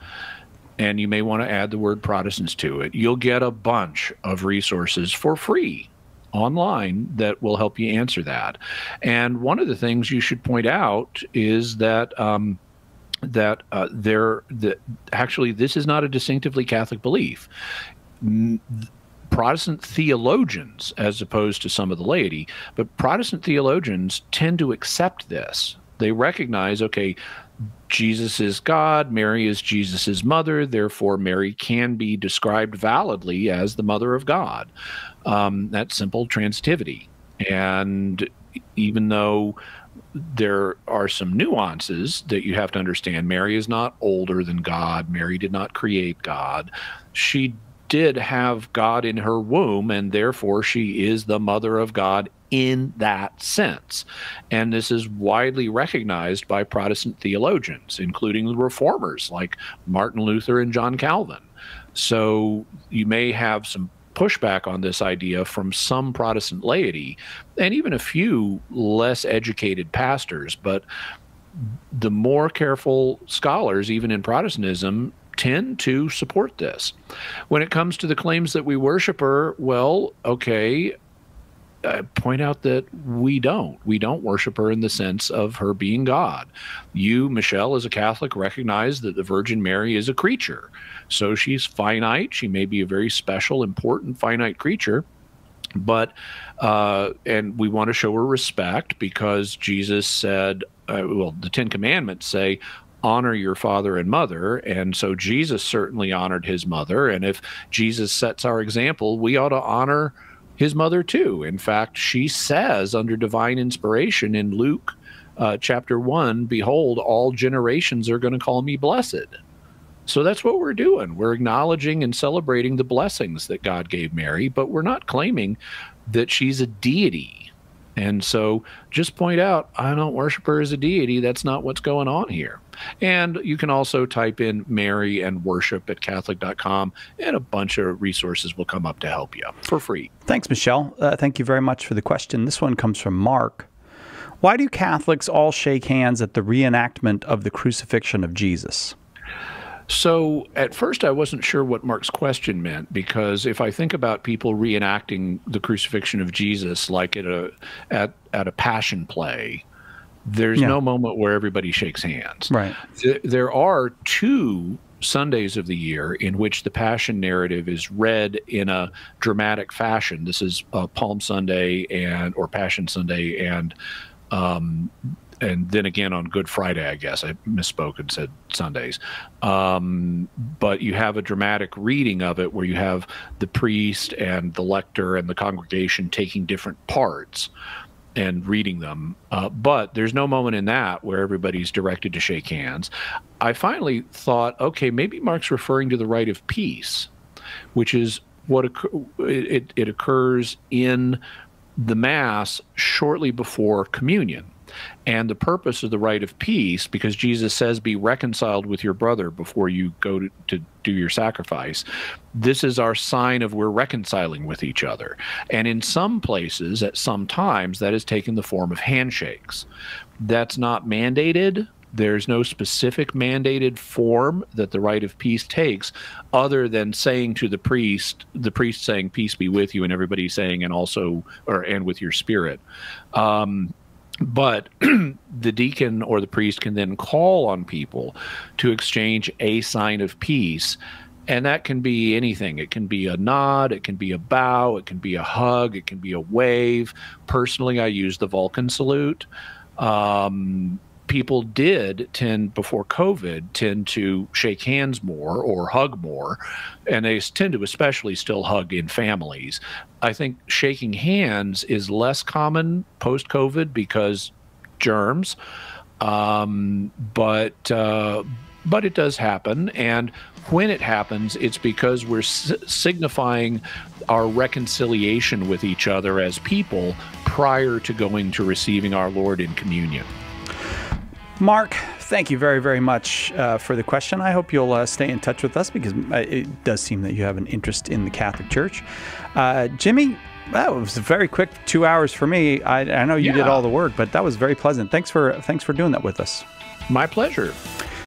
and you may want to add the word Protestants to it, you'll get a bunch of resources for free online that will help you answer that. And one of the things you should point out is that actually this is not a distinctively Catholic belief. Protestant theologians, as opposed to some of the laity, but Protestant theologians tend to accept this. They recognize, okay, Jesus is God, Mary is Jesus's mother, therefore Mary can be described validly as the mother of God. That's simple transitivity. And even though there are some nuances that you have to understand, Mary is not older than God. Mary did not create God. She did have God in her womb, and therefore she is the mother of God in that sense. And this is widely recognized by Protestant theologians, including the reformers like Martin Luther and John Calvin. So you may have some pushback on this idea from some Protestant laity and even a few less educated pastors, but the more careful scholars, even in Protestantism, tend to support this. When it comes to the claims that we worship her, well, okay, point out that we don't. We don't worship her in the sense of her being God. You, Michelle, as a Catholic, recognize that the Virgin Mary is a creature. So she's finite. She may be a very special, important, finite creature. But, and we want to show her respect because Jesus said, well, the Ten Commandments say, honor your father and mother. And so Jesus certainly honored his mother. And if Jesus sets our example, we ought to honor his mother too. In fact, she says under divine inspiration in Luke chapter 1, behold, all generations are going to call me blessed. So that's what we're doing. We're acknowledging and celebrating the blessings that God gave Mary, but we're not claiming that she's a deity. And so just point out, I don't worship her as a deity. That's not what's going on here. And you can also type in Mary and worship at Catholic.com, and a bunch of resources will come up to help you for free. Thanks, Michelle. Thank you very much for the question. This one comes from Mark. Why do Catholics all shake hands at the reenactment of the crucifixion of Jesus? So at first I wasn't sure what Mark's question meant, because if I think about people reenacting the crucifixion of Jesus like at a passion play, there's no moment where everybody shakes hands. Right. There are 2 Sundays of the year in which the Passion narrative is read in a dramatic fashion. This is Palm Sunday or Passion Sunday and then again on Good Friday, I guess. I misspoke and said Sundays. But you have a dramatic reading of it where you have the priest and the lector and the congregation taking different parts and reading them. But there's no moment in that where everybody's directed to shake hands. I finally thought, okay, maybe Mark's referring to the rite of peace, which is what it occurs in the Mass shortly before communion. And the purpose of the rite of peace, because Jesus says, be reconciled with your brother before you go to do your sacrifice. This is our sign of we're reconciling with each other. And in some places, at some times, that has taken the form of handshakes. That's not mandated. There's no specific mandated form that the rite of peace takes, other than saying to the priest saying, peace be with you, and everybody saying, and with your spirit. But the deacon or the priest can then call on people to exchange a sign of peace. And that can be anything. It can be a nod, it can be a bow, it can be a hug, it can be a wave. Personally, I use the Vulcan salute. People did before COVID, tend to shake hands more or hug more, and they tend to especially still hug in families. I think shaking hands is less common post-COVID because germs, but it does happen, and when it happens, it's because we're signifying our reconciliation with each other as people prior to going to receiving our Lord in communion. Mark, thank you very, very much for the question. I hope you'll stay in touch with us because it does seem that you have an interest in the Catholic Church. Jimmy, that was a very quick 2 hours for me. I know you did all the work, but that was very pleasant. Thanks for doing that with us. My pleasure.